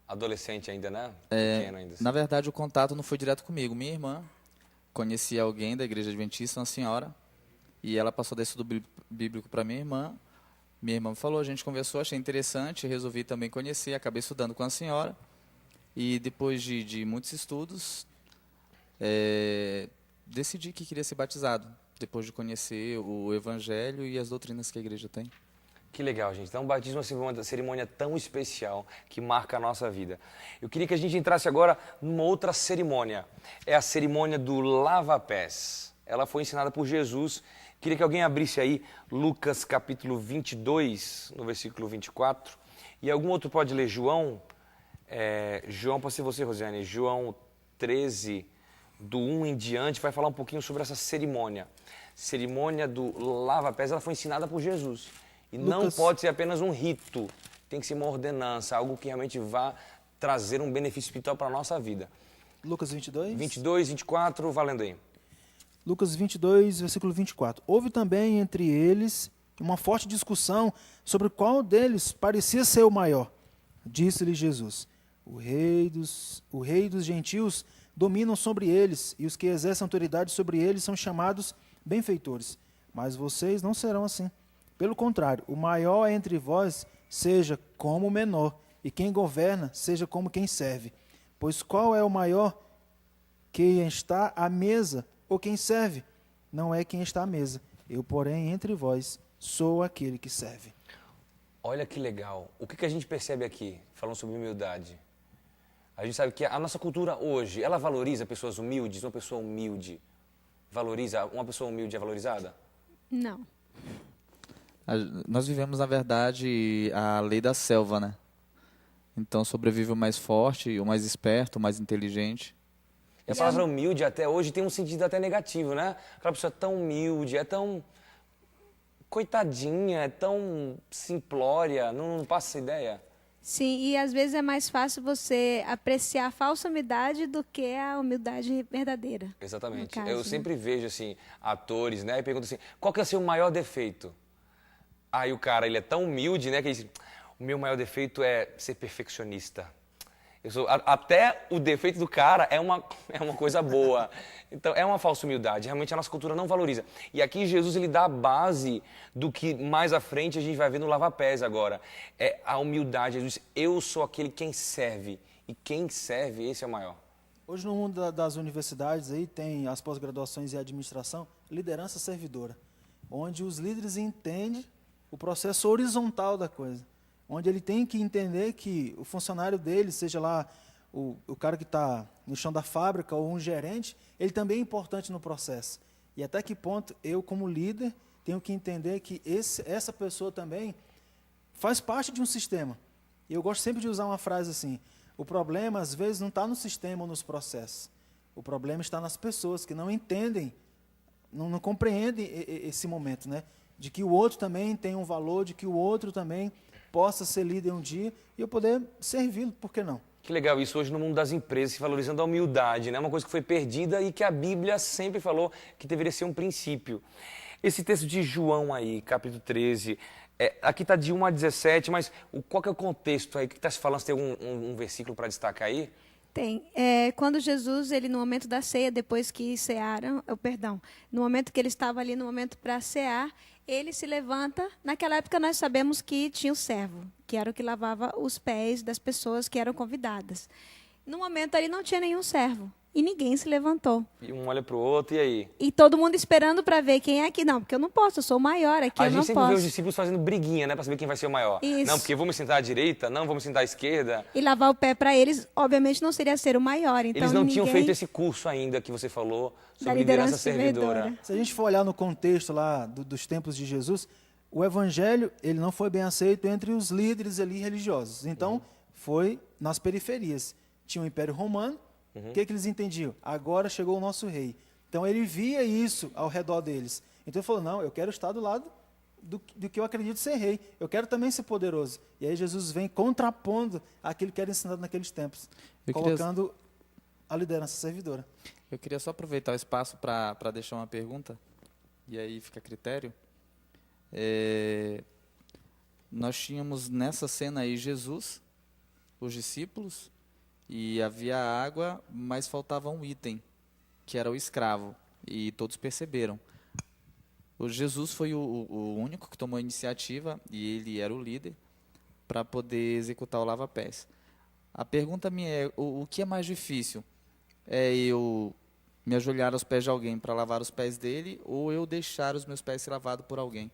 [SPEAKER 1] adolescente ainda, né? Pequeno ainda.
[SPEAKER 3] Na verdade, o contato não foi direto comigo. Minha irmã conhecia alguém da igreja adventista, uma senhora, e ela passou desse estudo bíblico para minha irmã. Minha irmã me falou, a gente conversou, achei interessante, resolvi também conhecer, acabei estudando com a senhora. E depois de muitos estudos, decidi que queria ser batizado, depois de conhecer o evangelho e as doutrinas que a igreja tem.
[SPEAKER 1] Que legal, gente. Então, o batismo é uma cerimônia tão especial que marca a nossa vida. Eu queria que a gente entrasse agora numa outra cerimônia. É a cerimônia do lava-pés. Ela foi ensinada por Jesus. Queria que alguém abrisse aí Lucas capítulo 22, no versículo 24. E algum outro pode ler João? João, pode ser você, Rosiane. João 13, do 1 em diante, vai falar um pouquinho sobre essa cerimônia. Cerimônia do lava-pés, ela foi ensinada por Jesus. E não pode ser apenas um rito, tem que ser uma ordenança, algo que realmente vá trazer um benefício espiritual para a nossa vida.
[SPEAKER 4] Lucas 22?
[SPEAKER 1] 22, 24, valendo aí.
[SPEAKER 4] Lucas 22, versículo 24. Houve também entre eles uma forte discussão sobre qual deles parecia ser o maior. Disse-lhe Jesus, o rei dos gentios dominam sobre eles, e os que exercem autoridade sobre eles são chamados benfeitores. Mas vocês não serão assim. Pelo contrário, o maior entre vós seja como o menor, e quem governa seja como quem serve. Pois qual é o maior? Quem está à mesa ou quem serve? Não é quem está à mesa. Eu, porém, entre vós, sou aquele que serve.
[SPEAKER 1] Olha que legal. O que a gente percebe aqui, falando sobre humildade? A gente sabe que a nossa cultura hoje, ela valoriza pessoas humildes? Uma pessoa humilde valoriza? Uma pessoa humilde é valorizada?
[SPEAKER 2] Não.
[SPEAKER 3] Nós vivemos, na verdade, a lei da selva, né? Então sobrevive o mais forte, o mais esperto, o mais inteligente.
[SPEAKER 1] E a palavra humilde até hoje tem um sentido até negativo, né? Aquela pessoa tão humilde, é tão coitadinha, é tão simplória, não passa essa ideia?
[SPEAKER 2] Sim, e às vezes é mais fácil você apreciar a falsa humildade do que a humildade verdadeira.
[SPEAKER 1] Exatamente.
[SPEAKER 2] Caso,
[SPEAKER 1] Eu sempre vejo, assim, atores, né? E pergunto assim, qual que é o seu maior defeito? Aí o cara, ele é tão humilde, né? Que ele diz, o meu maior defeito é ser perfeccionista. Até o defeito do cara é uma coisa boa. Então, é uma falsa humildade. Realmente, a nossa cultura não valoriza. E aqui, Jesus, ele dá a base do que mais à frente a gente vai ver no lava-pés agora. É a humildade. Jesus diz, eu sou aquele quem serve. E quem serve, esse é o maior.
[SPEAKER 4] Hoje, no mundo das universidades, aí tem as pós-graduações em administração, liderança servidora, onde os líderes entendem o processo horizontal da coisa, onde ele tem que entender que o funcionário dele, seja lá o cara que está no chão da fábrica ou um gerente, ele também é importante no processo. E até que ponto eu, como líder, tenho que entender que essa pessoa também faz parte de um sistema. E eu gosto sempre de usar uma frase assim, o problema, às vezes, não está no sistema ou nos processos. O problema está nas pessoas que não entendem, não compreendem esse momento, né? De que o outro também tem um valor, de que o outro também possa ser líder um dia e eu poder servi-lo, por que não?
[SPEAKER 1] Que legal isso hoje no mundo das empresas, se valorizando a humildade, né? Uma coisa que foi perdida e que a Bíblia sempre falou que deveria ser um princípio. Esse texto de João aí, capítulo 13, aqui está de 1 a 17, mas qual que é o contexto aí? O que está se falando? Você tem um versículo para destacar aí?
[SPEAKER 2] Tem. Quando Jesus, ele no momento da ceia, depois que cearam, no momento que ele estava ali, no momento para cear, ele se levanta. Naquela época nós sabemos que tinha o servo, que era o que lavava os pés das pessoas que eram convidadas. No momento ali não tinha nenhum servo. E ninguém se levantou.
[SPEAKER 1] E um olha pro outro, e aí?
[SPEAKER 2] E todo mundo esperando para ver quem é aqui. Não, porque eu não posso, eu sou o maior aqui, eu não
[SPEAKER 1] A gente sempre vê os
[SPEAKER 2] posso.
[SPEAKER 1] discípulos fazendo briguinha, né? Pra saber quem vai ser o maior.
[SPEAKER 2] Isso.
[SPEAKER 1] Não, porque eu vou me sentar à direita, não, vou me sentar à esquerda.
[SPEAKER 2] E lavar o pé para eles, obviamente, não seria ser o maior. Então,
[SPEAKER 1] Eles não tinham
[SPEAKER 2] ninguém...
[SPEAKER 1] feito esse curso ainda que você falou
[SPEAKER 2] Da
[SPEAKER 1] sobre liderança servidora.
[SPEAKER 4] Se a gente for olhar no contexto lá dos tempos de Jesus, o evangelho ele não foi bem aceito entre os líderes ali religiosos. Então, foi nas periferias. Tinha o Império Romano. O que eles entendiam? Agora chegou o nosso rei. Então, ele via isso ao redor deles. Então, ele falou, não, eu quero estar do lado do que eu acredito ser rei. Eu quero também ser poderoso. E aí, Jesus vem contrapondo aquilo que era ensinado naqueles tempos, colocando a liderança servidora.
[SPEAKER 3] Eu queria só aproveitar o espaço para deixar uma pergunta, e aí fica a critério. Nós tínhamos nessa cena aí Jesus, os discípulos, e havia água, mas faltava um item, que era o escravo, e todos perceberam. O Jesus foi o único que tomou a iniciativa, e ele era o líder, para poder executar o lava-pés. A pergunta minha é, o que é mais difícil? É eu me ajoelhar aos pés de alguém para lavar os pés dele, ou eu deixar os meus pés ser lavados por alguém?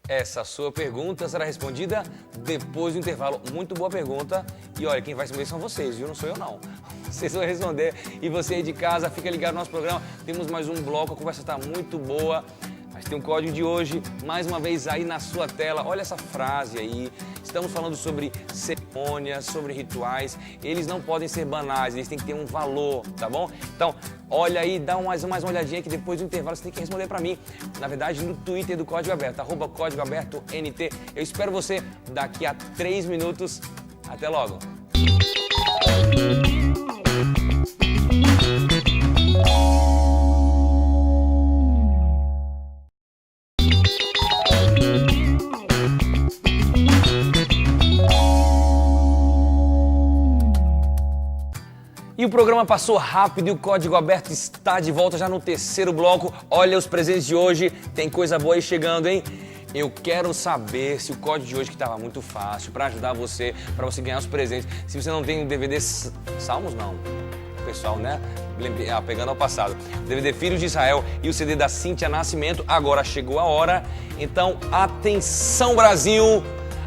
[SPEAKER 1] Essa sua pergunta será respondida depois do intervalo. Muito boa pergunta. E olha, quem vai responder são vocês, viu? Não sou eu, não. Vocês vão responder. E você aí de casa, fica ligado no nosso programa. Temos mais um bloco, a conversa está muito boa. Mas tem um código de hoje, mais uma vez aí na sua tela. Olha essa frase aí. Estamos falando sobre cerimônias, sobre rituais. Eles não podem ser banais, eles têm que ter um valor, tá bom? Então, olha aí, dá mais uma olhadinha que depois do intervalo você tem que responder para mim. Na verdade, no Twitter do Código Aberto, @CódigoAbertoNT. Eu espero você daqui a 3 minutos. Até logo. E o programa passou rápido e o Código Aberto está de volta já no terceiro bloco. Olha os presentes de hoje, tem coisa boa aí chegando, hein? Eu quero saber se o código de hoje, que estava muito fácil, para ajudar você, para você ganhar os presentes, se você não tem o DVD Salmos, não. Pessoal, né? Pegando ao passado. O DVD Filhos de Israel e o CD da Cíntia Nascimento. Agora chegou a hora. Então, atenção Brasil!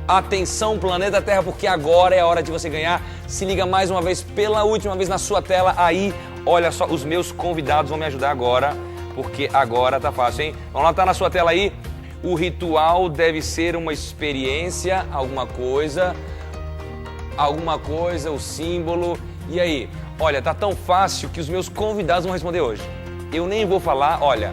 [SPEAKER 1] Atenção planeta Terra, porque agora é a hora de você ganhar. Se liga mais uma vez, pela última vez na sua tela aí. Olha só, os meus convidados vão me ajudar agora, porque agora tá fácil, hein? Vamos lá, tá na sua tela aí. O ritual deve ser uma experiência, alguma coisa, o símbolo. E aí? Olha, tá tão fácil que os meus convidados vão responder hoje. Eu nem vou falar, olha,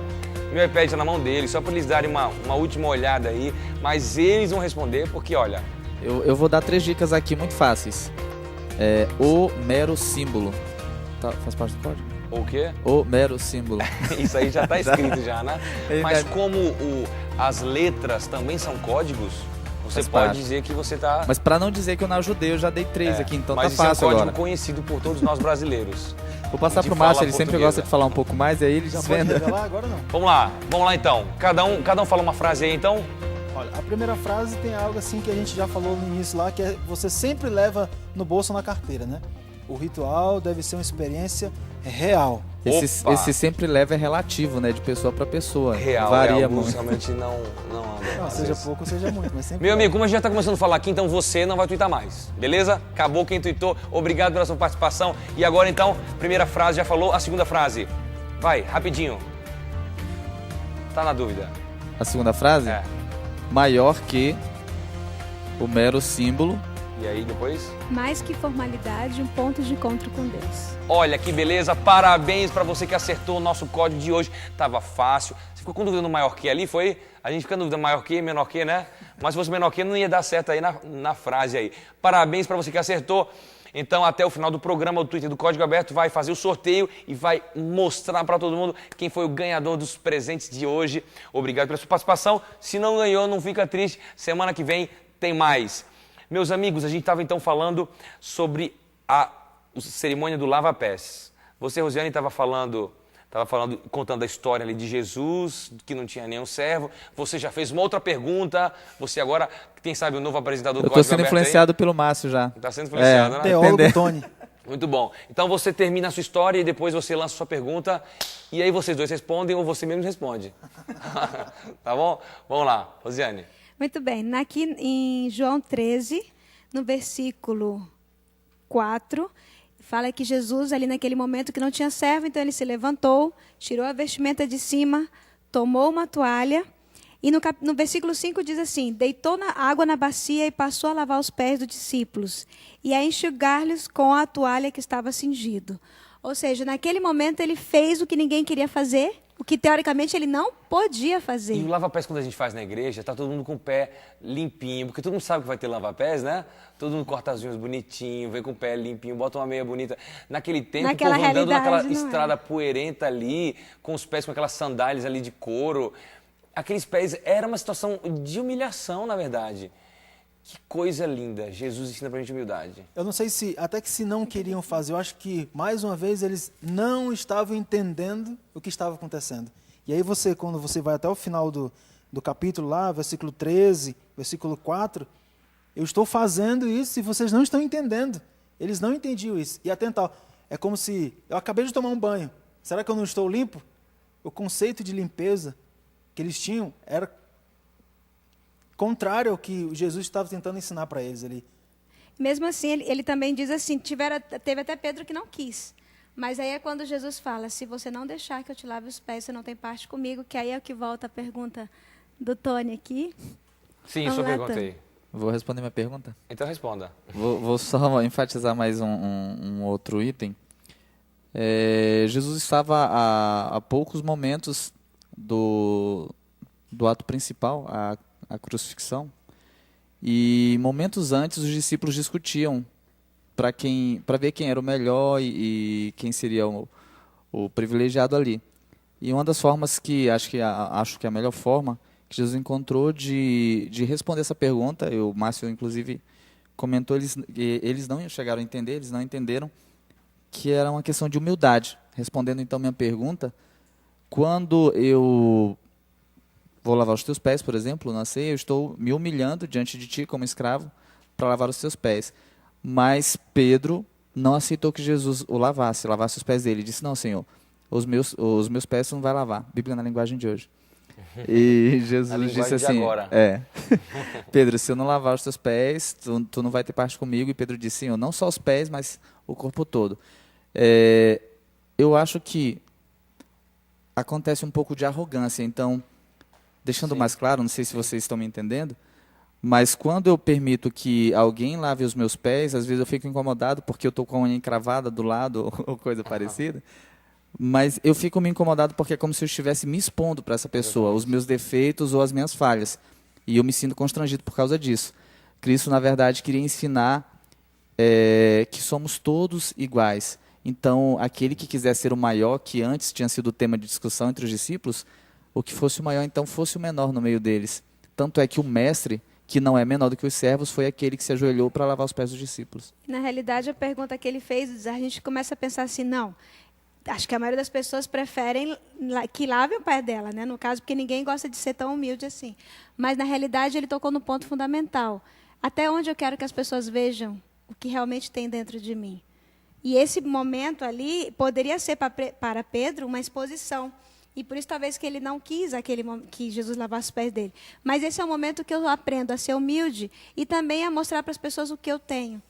[SPEAKER 1] meu iPad está na mão deles, só para eles darem uma última olhada aí, mas eles vão responder porque, olha...
[SPEAKER 3] Eu vou dar 3 dicas aqui muito fáceis. O mero símbolo. Tá, faz parte do código?
[SPEAKER 1] O quê?
[SPEAKER 3] O mero símbolo.
[SPEAKER 1] Isso aí já está escrito já, né? Mas como as letras também são códigos, você pode dizer que você está...
[SPEAKER 3] Mas para não dizer que eu não ajudei, eu já dei 3 aqui, então tá fácil
[SPEAKER 1] agora. Mas isso é um código
[SPEAKER 3] agora.
[SPEAKER 1] conhecido por todos nós brasileiros.
[SPEAKER 3] Vou passar pro Márcio, ele sempre gosta de falar um pouco mais, aí ele
[SPEAKER 4] já pode revelar agora não.
[SPEAKER 1] Vamos lá então. Cada um fala uma frase aí então.
[SPEAKER 4] Olha, a primeira frase tem algo assim que a gente já falou no início lá, que é você sempre leva no bolso ou na carteira, né? O ritual deve ser uma experiência real.
[SPEAKER 3] Esse sempre leva é relativo, né? De pessoa para pessoa.
[SPEAKER 1] Real,
[SPEAKER 3] varia muito.
[SPEAKER 1] Realmente não anda.
[SPEAKER 4] Não, seja pouco ou seja muito, mas sempre.
[SPEAKER 1] Meu amigo, como a gente já está começando a falar aqui, então você não vai twittar mais, beleza? Acabou quem tweetou. Obrigado pela sua participação. E agora então, primeira frase já falou, a segunda frase. Vai, rapidinho. Tá na dúvida.
[SPEAKER 3] A segunda frase?
[SPEAKER 1] É.
[SPEAKER 3] Maior que o mero símbolo.
[SPEAKER 1] E aí depois?
[SPEAKER 2] Mais que formalidade, um ponto de encontro com Deus.
[SPEAKER 1] Olha que beleza, parabéns para você que acertou o nosso código de hoje. Tava fácil. Você ficou com dúvida no maior que ali, foi? A gente fica com dúvida maior que, menor que, né? Mas se fosse menor que, não ia dar certo aí na frase aí. Parabéns para você que acertou. Então, até o final do programa, o Twitter do Código Aberto vai fazer o sorteio e vai mostrar para todo mundo quem foi o ganhador dos presentes de hoje. Obrigado pela sua participação. Se não ganhou, não fica triste. Semana que vem tem mais. Meus amigos, a gente estava então falando sobre a cerimônia do lava-pés. Você, Rosiane, estava falando, contando a história ali de Jesus, que não tinha nenhum servo. Você já fez uma outra pergunta. Você agora, quem sabe, o novo apresentador do
[SPEAKER 3] Eu estou
[SPEAKER 1] Código
[SPEAKER 3] sendo
[SPEAKER 1] Aberto
[SPEAKER 3] influenciado pelo Márcio já.
[SPEAKER 1] Está sendo influenciado, né?
[SPEAKER 4] Teólogo Tony.
[SPEAKER 1] Muito bom. Então você termina a sua história e depois você lança a sua pergunta e aí vocês dois respondem ou você mesmo responde. Tá bom? Vamos lá, Rosiane.
[SPEAKER 2] Muito bem. Aqui em João 13, no versículo 4, fala que Jesus, ali naquele momento que não tinha servo, então ele se levantou, tirou a vestimenta de cima, tomou uma toalha. E no versículo 5 diz assim: deitou na água na bacia e passou a lavar os pés dos discípulos e a enxugar-lhes com a toalha que estava cingido. Ou seja, naquele momento ele fez o que ninguém queria fazer, o que teoricamente ele não podia fazer.
[SPEAKER 1] E o lava-pés quando a gente faz na igreja, tá todo mundo com o pé limpinho, porque todo mundo sabe que vai ter lava-pés, né? Todo mundo corta as unhas bonitinho, vem com o pé limpinho, bota uma meia bonita. Naquele tempo,
[SPEAKER 2] Naquela
[SPEAKER 1] o povo andando naquela
[SPEAKER 2] realidade, não
[SPEAKER 1] estrada poeirenta ali, com os pés com aquelas sandálias ali de couro. Aqueles pés, era uma situação de humilhação, na verdade. Que coisa linda. Jesus ensina pra gente humildade.
[SPEAKER 4] Eu não sei se, até que se não queriam fazer, eu acho que, mais uma vez, eles não estavam entendendo o que estava acontecendo. E aí você, quando você vai até o final do capítulo lá, versículo 13, versículo 4, eu estou fazendo isso e vocês não estão entendendo. Eles não entendiam isso. E atentar, é como se, eu acabei de tomar um banho, será que eu não estou limpo? O conceito de limpeza que eles tinham era contrário ao que Jesus estava tentando ensinar para eles ali.
[SPEAKER 2] Mesmo assim, ele também diz assim, teve até Pedro que não quis. Mas aí é quando Jesus fala, se você não deixar que eu te lave os pés, você não tem parte comigo, que aí é o que volta a pergunta do Tony aqui.
[SPEAKER 1] Sim,
[SPEAKER 2] Vamos
[SPEAKER 1] sua
[SPEAKER 2] lá,
[SPEAKER 1] pergunta
[SPEAKER 2] Tony.
[SPEAKER 1] aí.
[SPEAKER 3] Vou responder minha pergunta?
[SPEAKER 1] Então responda.
[SPEAKER 3] Vou só enfatizar mais um outro item. Jesus estava a poucos momentos do ato principal, a crucifixão, e momentos antes os discípulos discutiam para ver quem era o melhor e quem seria o privilegiado ali. E uma das formas que acho que a melhor forma que Jesus encontrou de responder essa pergunta, o Márcio inclusive comentou, eles não chegaram a entender, eles não entenderam que era uma questão de humildade. Respondendo então minha pergunta, quando eu vou lavar os teus pés, por exemplo, na ceia, eu estou me humilhando diante de ti como escravo para lavar os teus pés. Mas Pedro não aceitou que Jesus o lavasse os pés dele. Ele disse, não, Senhor, os meus pés tu não vai lavar. Bíblia na linguagem de hoje. E Jesus disse assim, Pedro, se eu não lavar os teus pés, tu não vai ter parte comigo. E Pedro disse, Senhor, não só os pés, mas o corpo todo. Eu acho que acontece um pouco de arrogância. Então, deixando mais claro, não sei se vocês estão me entendendo, mas quando eu permito que alguém lave os meus pés, às vezes eu fico incomodado porque eu estou com a unha encravada do lado ou coisa parecida, mas eu fico me incomodado porque é como se eu estivesse me expondo para essa pessoa, os meus defeitos ou as minhas falhas, e eu me sinto constrangido por causa disso. Cristo, na verdade, queria ensinar que somos todos iguais. Então, aquele que quiser ser o maior, que antes tinha sido o tema de discussão entre os discípulos, o que fosse o maior, então, fosse o menor no meio deles. Tanto é que o mestre, que não é menor do que os servos, foi aquele que se ajoelhou para lavar os pés dos discípulos.
[SPEAKER 2] Na realidade, a pergunta que ele fez, a gente começa a pensar assim, não, acho que a maioria das pessoas preferem que lavem o pé dela, né? No caso, porque ninguém gosta de ser tão humilde assim. Mas, na realidade, ele tocou no ponto fundamental. Até onde eu quero que as pessoas vejam o que realmente tem dentro de mim. E esse momento ali poderia ser para Pedro uma exposição. E por isso talvez que ele não quis que Jesus lavasse os pés dele. Mas esse é o momento que eu aprendo a ser humilde e também a mostrar para as pessoas o que eu tenho.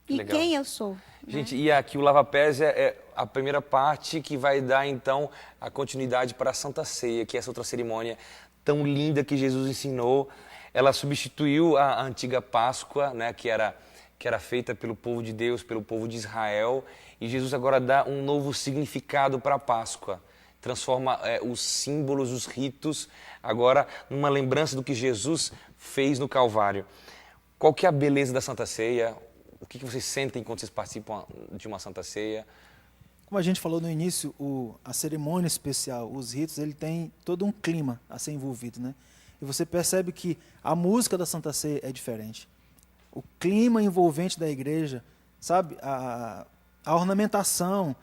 [SPEAKER 2] E
[SPEAKER 1] legal.
[SPEAKER 2] Quem eu sou.
[SPEAKER 1] Gente, e aqui o lava-pés é a primeira parte que vai dar, então, a continuidade para a Santa Ceia, que é essa outra cerimônia tão linda que Jesus ensinou. Ela substituiu a antiga Páscoa, né, que era feita pelo povo de Deus, pelo povo de Israel. E Jesus agora dá um novo significado para a Páscoa. Transforma os símbolos, os ritos, agora numa lembrança do que Jesus fez no Calvário. Qual que é a beleza da Santa Ceia? O que vocês sentem quando vocês participam de uma Santa Ceia?
[SPEAKER 4] Como a gente falou no início, a cerimônia especial, os ritos, ele tem todo um clima a ser envolvido, né? E você percebe que a música da Santa Ceia é diferente. O clima envolvente da igreja, sabe? a ornamentação,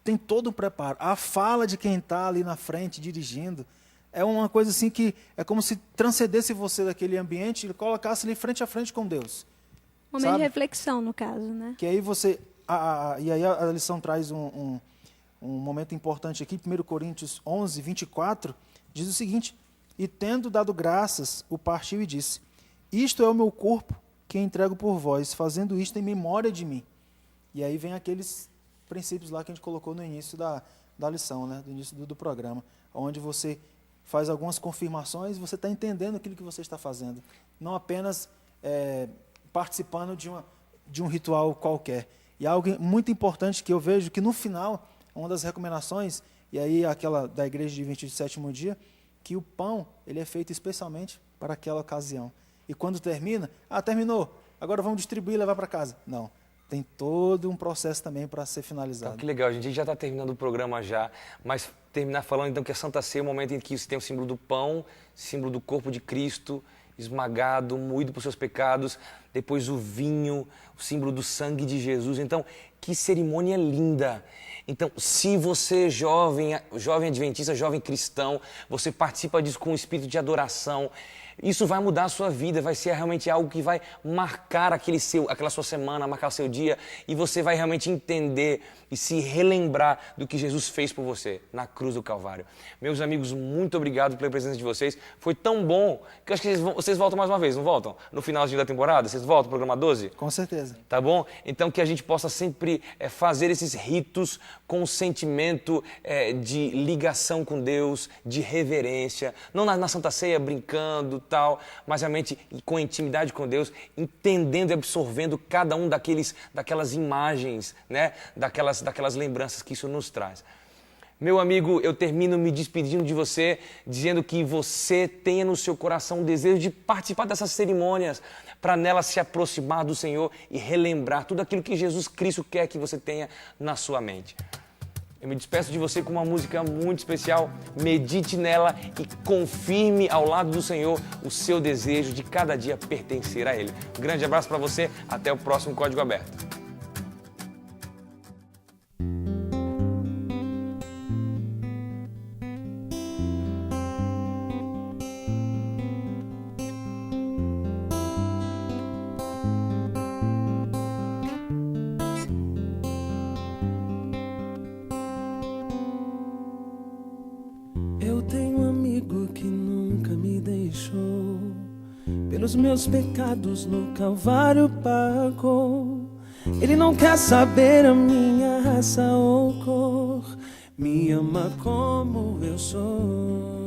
[SPEAKER 4] tem todo um preparo. A fala de quem está ali na frente, dirigindo, é uma coisa assim que é como se transcendesse você daquele ambiente e colocasse ali frente a frente com Deus.
[SPEAKER 2] Momento de reflexão, no caso, né?
[SPEAKER 4] Que aí você... e aí a lição traz um momento importante aqui, 1 Coríntios 11, 24, diz o seguinte: e tendo dado graças, o partiu e disse: isto é o meu corpo que entrego por vós, fazendo isto em memória de mim. E aí vem aqueles princípios lá que a gente colocou no início da lição, né? Do início do programa, onde você faz algumas confirmações e você está entendendo aquilo que você está fazendo, não apenas participando de um ritual qualquer. E algo muito importante que eu vejo que no final, uma das recomendações, e aí aquela da igreja de 27º dia, que o pão ele é feito especialmente para aquela ocasião. E quando termina, terminou, agora vamos distribuir e levar para casa. Não, tem todo um processo também para ser finalizado.
[SPEAKER 1] Então, que legal, a gente já está terminando o programa já, mas terminar falando então que a Santa Ceia é o momento em que você tem o símbolo do pão, símbolo do corpo de Cristo, esmagado, moído por seus pecados, depois o vinho, o símbolo do sangue de Jesus. Então, que cerimônia linda! Então, se você, jovem adventista, jovem cristão, você participa disso com um espírito de adoração, isso vai mudar a sua vida, vai ser realmente algo que vai marcar aquela sua semana, marcar o seu dia, e você vai realmente entender e se relembrar do que Jesus fez por você na cruz do Calvário. Meus amigos, muito obrigado pela presença de vocês. Foi tão bom que eu acho que vocês voltam mais uma vez, não voltam? No finalzinho da temporada, vocês voltam ao programa 12?
[SPEAKER 4] Com certeza.
[SPEAKER 1] Tá bom? Então que a gente possa sempre fazer esses ritos com um sentimento de ligação com Deus, de reverência, não na Santa Ceia brincando, tal, mas realmente com intimidade com Deus, entendendo e absorvendo cada um daquelas imagens, né? daquelas lembranças que isso nos traz. Meu amigo, eu termino me despedindo de você, dizendo que você tenha no seu coração o desejo de participar dessas cerimônias, para nela se aproximar do Senhor e relembrar tudo aquilo que Jesus Cristo quer que você tenha na sua mente. Eu me despeço de você com uma música muito especial. Medite nela e confirme ao lado do Senhor o seu desejo de cada dia pertencer a Ele. Um grande abraço para você. Até o próximo Código Aberto.
[SPEAKER 10] Pelos meus pecados no Calvário pagou. Ele não quer saber a minha raça ou cor, me ama como eu sou.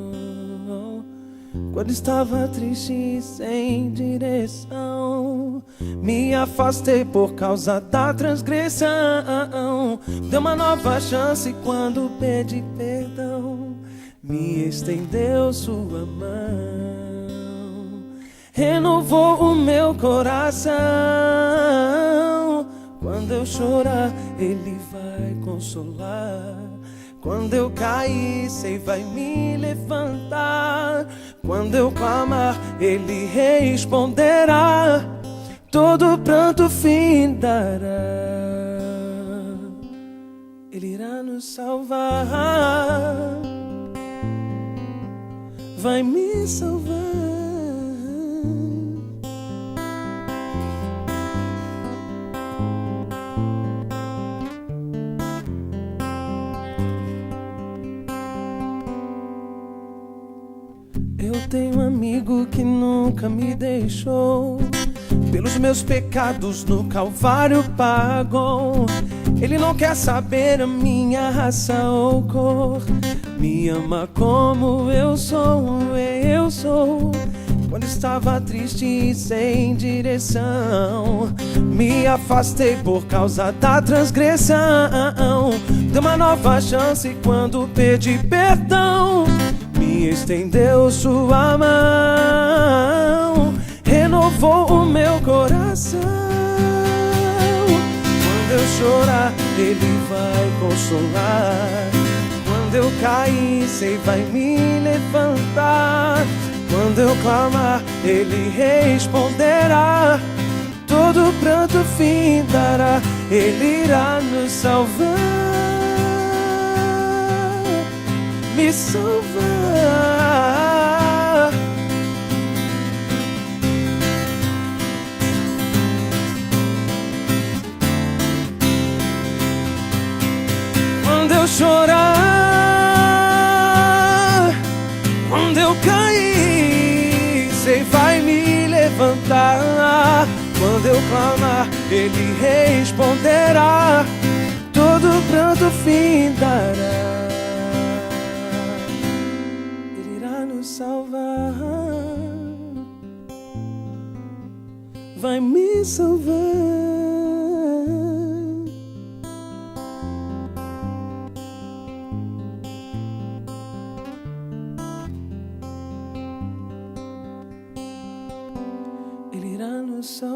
[SPEAKER 10] Quando estava triste e sem direção, me afastei por causa da transgressão. Deu uma nova chance quando pedi perdão, me estendeu sua mão. Renovou o meu coração. Quando eu chorar, Ele vai consolar. Quando eu cair, sei vai me levantar. Quando eu clamar, Ele responderá. Todo pranto findará. Ele irá nos salvar. Vai me salvar. Eu tenho um amigo que nunca me deixou. Pelos meus pecados no Calvário pagou. Ele não quer saber a minha raça ou cor, me ama como eu sou, eu sou. Quando estava triste e sem direção, me afastei por causa da transgressão. Deu uma nova chance quando pedi perdão, me estendeu sua mão. Renovou o meu coração. Quando eu chorar, Ele vai consolar. Quando eu cair, sei vai me levantar. Quando eu clamar, Ele responderá. Todo pranto findará. Ele irá nos salvar, me salvar. Quando eu chorar, quando eu cair, sei vai me levantar. Quando eu clamar, Ele responderá, todo pranto findará. Ele irá nos salvar, vai me salvar. Ele irá nos salvar.